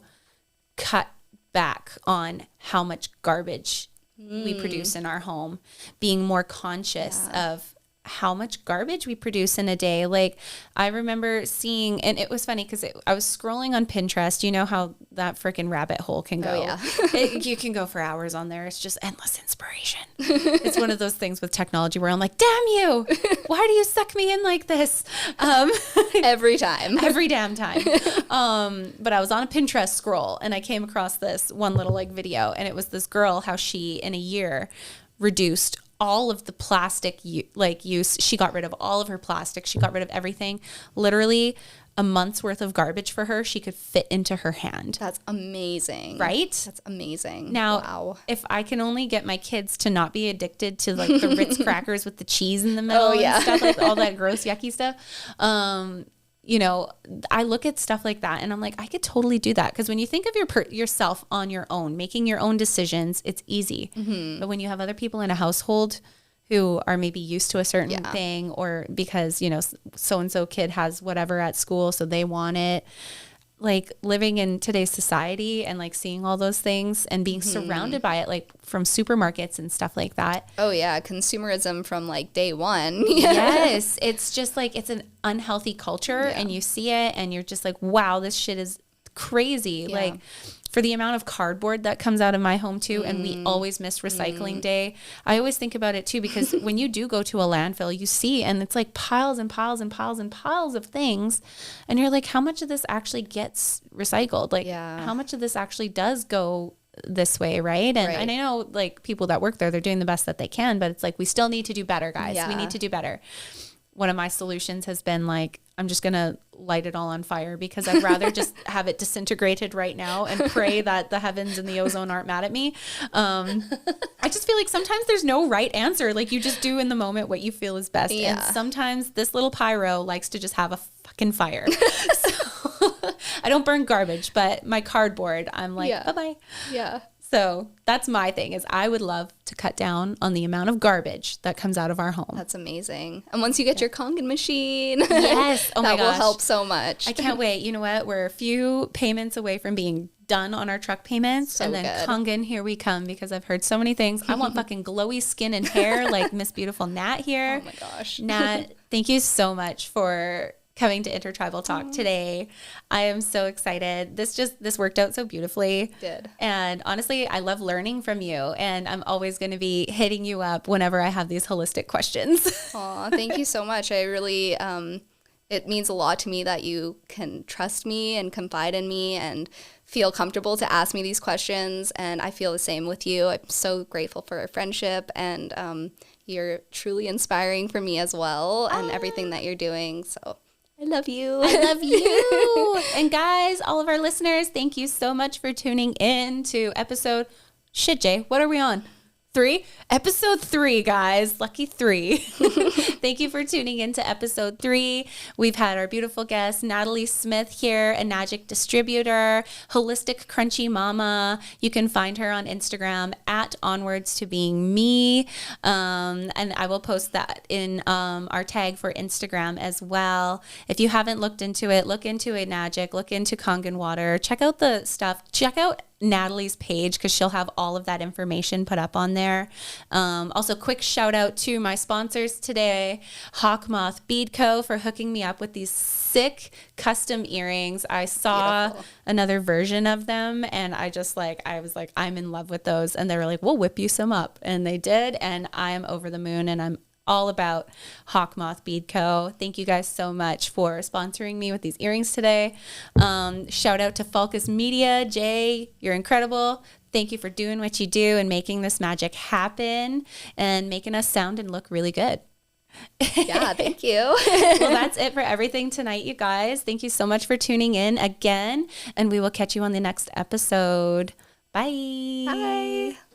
cut back on how much garbage we produce in our home, being more conscious of how much garbage we produce in a day. Like I remember seeing, and it was funny because I was scrolling on Pinterest. You know how that freaking rabbit hole can go. Oh, yeah. You can go for hours on there. It's just endless inspiration. It's one of those things with technology where I'm like, damn you, why do you suck me in like this? Every time. Every damn time. But I was on a Pinterest scroll and I came across this one little like video, and it was this girl, how she in a year reduced all of the plastic use. She got rid of all of her plastic. She got rid of everything. Literally a month's worth of garbage for her, she could fit into her hand. That's amazing. Right? That's amazing. Now, if I can only get my kids to not be addicted to like the Ritz crackers with the cheese in the middle and stuff, like all that gross, yucky stuff, I look at stuff like that and I'm like, I could totally do that. Because when you think of yourself on your own, making your own decisions, it's easy. Mm-hmm. But when you have other people in a household who are maybe used to a certain thing, or because, so-and-so kid has whatever at school, so they want it, like living in today's society and like seeing all those things and being surrounded by it, like from supermarkets and stuff like that. Oh yeah. Consumerism from like day one. Yes. It's just like, it's an unhealthy culture and you see it and you're just like, wow, this shit is crazy. Yeah. Like for the amount of cardboard that comes out of my home too. And we always miss recycling day. I always think about it too, because when you do go to a landfill, you see, and it's like piles and piles and piles and piles of things. And you're like, how much of this actually gets recycled? Like how much of this actually does go this way, right? And I know like people that work there, they're doing the best that they can, but it's like, we still need to do better, guys. We need to do better. One of my solutions has been like, I'm just going to light it all on fire, because I'd rather just have it disintegrated right now and pray that the heavens and the ozone aren't mad at me. I just feel like sometimes there's no right answer. Like you just do in the moment what you feel is best. Yeah. And sometimes this little pyro likes to just have a fucking fire. So I don't burn garbage, but my cardboard, I'm like, bye-bye. Yeah. So that's my thing, is I would love to cut down on the amount of garbage that comes out of our home. That's amazing. And once you get your Kangen machine, yes, oh my gosh, that will help so much. I can't wait. You know what? We're a few payments away from being done on our truck payments. So and then good. Kangen, here we come, because I've heard so many things. I want fucking glowy skin and hair like Miss Beautiful Nat here. Oh my gosh. Nat Thank you so much for coming to Intertribal Talk today. I am so excited. This worked out so beautifully. It did. And honestly, I love learning from you, and I'm always going to be hitting you up whenever I have these holistic questions. Aw, thank you so much. I really, it means a lot to me that you can trust me and confide in me and feel comfortable to ask me these questions. And I feel the same with you. I'm so grateful for our friendship, and you're truly inspiring for me as well, and everything that you're doing. So I love you. I love you. And guys, all of our listeners, thank you so much for tuning in to episode, Jay, what are we on? 3? Episode 3, guys. Lucky 3. Thank you for tuning in to episode 3. We've had our beautiful guest, Natalie Smith here, a Magic distributor, holistic crunchy mama. You can find her on Instagram at Onwards to Being Me. And I will post that in our tag for Instagram as well. If you haven't looked into it, look into a Magic, look into Kangen water, check out the stuff, check out Natalie's page because she'll have all of that information put up on there. Also, quick shout out to my sponsors today, Hawkmoth Bead Co. for hooking me up with these sick custom earrings. I saw Beautiful. another version of them, and I was like, I'm in love with those. And they were like, we'll whip you some up. And they did, and I am over the moon, and I'm all about Hawkmoth Bead Co. Thank you guys so much for sponsoring me with these earrings today. Shout out to Falcus Media. Jay, you're incredible. Thank you for doing what you do and making this magic happen and making us sound and look really good. Yeah, thank you. Well, that's it for everything tonight, you guys. Thank you so much for tuning in again, and we will catch you on the next episode. Bye. Bye.